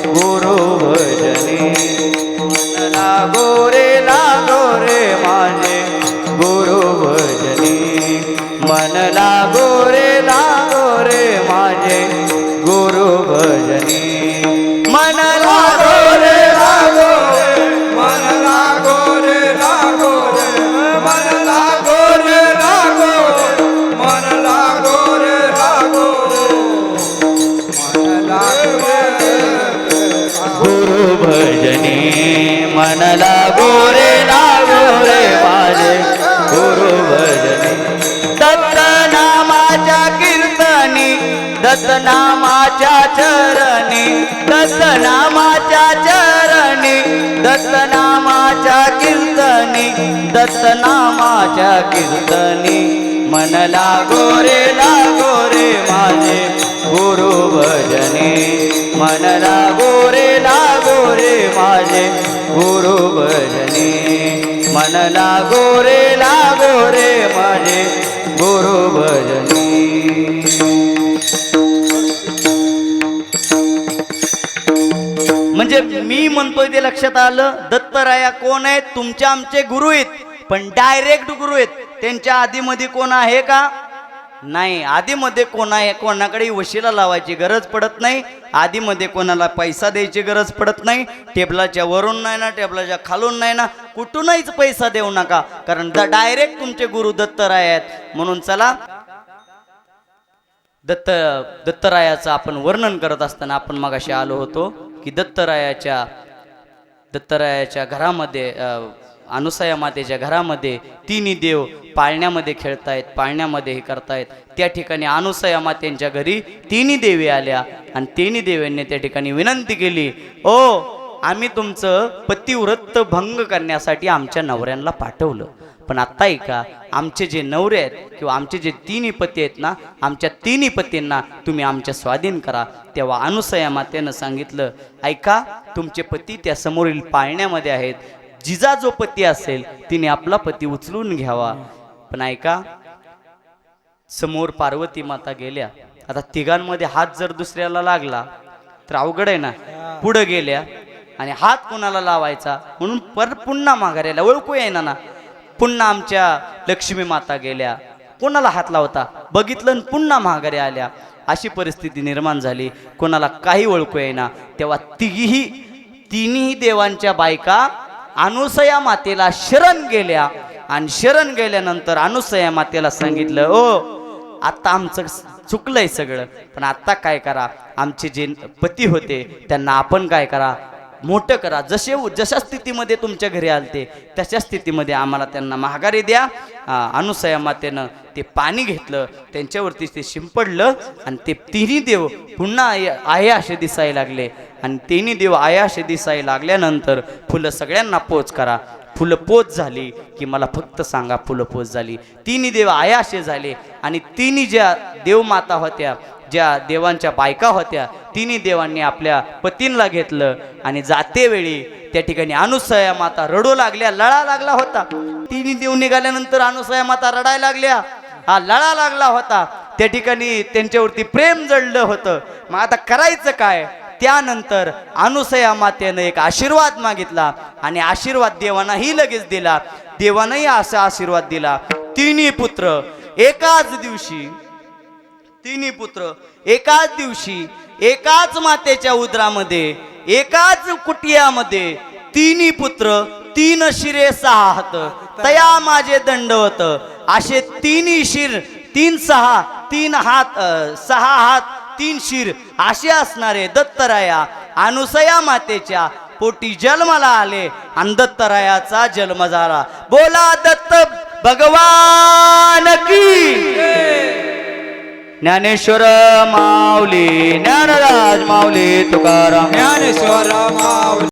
गुरु भजनी. मन लागो रे माझे गुरु भजनी. मन लागो रे माझे गुरु भजनी. मन लागो रे मन लागो रे मन लागो रे मन लागो रे मन लागो गुरु भजनी. मन लागो रे माझे गुरु भजनी. दत्त नामाच्या कीर्तनी, दत्तनामाच्या चरणी, दत्तनामाच्या चरणी, दत्तनामाच्या कीर्तनी, दत्तनामाच्या कीर्तनी मन लागो रे माझे गुरु भजने, मन लागो रे माझे गुरु भजने, मन लागो रे माझे गुरु भजने. म्हणजे मी म्हणतोय ते लक्षात आलं, दत्तराया कोण आहेत? तुमच्या आमचे गुरु आहेत, पण डायरेक्ट गुरु आहेत. त्यांच्या आधीमध्ये कोण आहे का? नाही. आधीमध्ये कोण आहे? कोणाकडे वशिला लावायची गरज पडत नाही. आधीमध्ये कोणाला पैसा द्यायची गरज पडत नाही. टेबलाच्या वरून नाही ना, टेबलाच्या खालून नाही ना, कुठूनच पैसा देऊ नका, कारण डायरेक्ट तुमचे गुरु दत्तराय आहेत. म्हणून चला, दत्तरायाचं आपण वर्णन करत असताना आपण मगाशी आलो होतो की दत्तरायाच्या घरामध्ये, अनुसया मातेच्या घरामध्ये तिन्ही देव पाळण्यामध्ये खेळतायत, पाळण्यामध्ये हे करतायत. त्या ठिकाणी अनुसया मातेच्या घरी तिन्ही देवी आल्या आणि तिन्ही देवींनी त्या ठिकाणी विनंती केली, ओ आम्ही तुमचं पतिव्रत भंग करण्यासाठी आमच्या नवऱ्यांना पाठवलं, पण आता ऐका, आमचे जे नवरे आहेत किंवा आमचे जे तिन्ही पती आहेत ना, आमच्या तिन्ही पतींना तुम्ही आमच्या स्वाधीन करा. तेव्हा अनुसया मातेनं सांगितलं, ऐका, तुमचे पती त्या समोरील पाळण्यामध्ये आहेत. जिजा जो पती असेल तिने आपला पती उचलून घ्यावा. पण ऐका, समोर पार्वती माता गेल्या. आता तिघांमध्ये हात जर दुसऱ्याला लागला तर अवघड आहे ना. पुढे गेल्या आणि हात कोणाला लावायचा म्हणून पुन्हा माघाऱ्याला ओळखू येईना ना. पुन्हा आमच्या लक्ष्मी माता गेल्या, कोणाला हात लावता बघितलं आणि पुन्हा माघारी आल्या. अशी परिस्थिती निर्माण झाली, कोणाला काही ओळखू येईना. तेव्हा तिन्ही देवांच्या बायका अनुसया मातेला शरण गेल्या आणि शरण गेल्यानंतर अनुसया मातेला सांगितलं, ओ आता आमचं चुकलंय सगळं, पण आता काय करा, आमचे जे पती होते त्यांना आपण काय करा, मोठं करा. जशा स्थितीमध्ये तुमच्या घरी आलते तशा स्थितीमध्ये आम्हाला त्यांना माघारी द्या. अनुसया मातेनं ते पाणी घेतलं, त्यांच्यावरती ते शिंपडलं आणि ते तिन्ही देव पुन्हा आहे असे दिसायला लागले. आणि तिन्ही देव आहे असे दिसायला लागल्यानंतर फुलं सगळ्यांना पोच करा. फुलं पोच झाली की मला फक्त सांगा फुलं पोच झाली. तिन्ही देव आहे असे झाले आणि तिन्ही ज्या देवमाता होत्या, ज्या देवांच्या बायका होत्या, तिन्ही देवांनी आपल्या पतींना घेतलं आणि जाते वेळी त्या ठिकाणी अनुसया माता रडू लागल्या, लळा लागला होता. तिन्ही देव निघाल्यानंतर अनुसया माता रडायला लागल्या, हा लळा लागला होता. त्या ठिकाणी त्यांच्यावरती प्रेम जडलं होतं. मग आता करायचं काय? त्यानंतर अनुसया मातेनं एक आशीर्वाद मागितला आणि आशीर्वाद देवांनाही लगेच दिला. देवानंही असा आशीर्वाद दिला, तिन्ही पुत्र एकाच दिवशी, तिन्ही पुत्र एकाच दिवशी, एकाच मातेच्या उदरामध्ये, एकाच कुटियामध्ये तिन्ही पुत्र, 3 शिरे 6 हात, तया माझे दंडवत. असे तिन्ही शिर, 3 6, 3 हात, 6 हात 3 शिर असे असणारे दत्तराया अनुसया मातेच्या पोटी जन्माला आले आणि दत्तरायाचा जन्म झाला. बोला दत्त भगवान की. ज्ञानेश्वर माऊली, ज्ञानराज माऊली, तुकाराम ज्ञानेश्वर माऊली.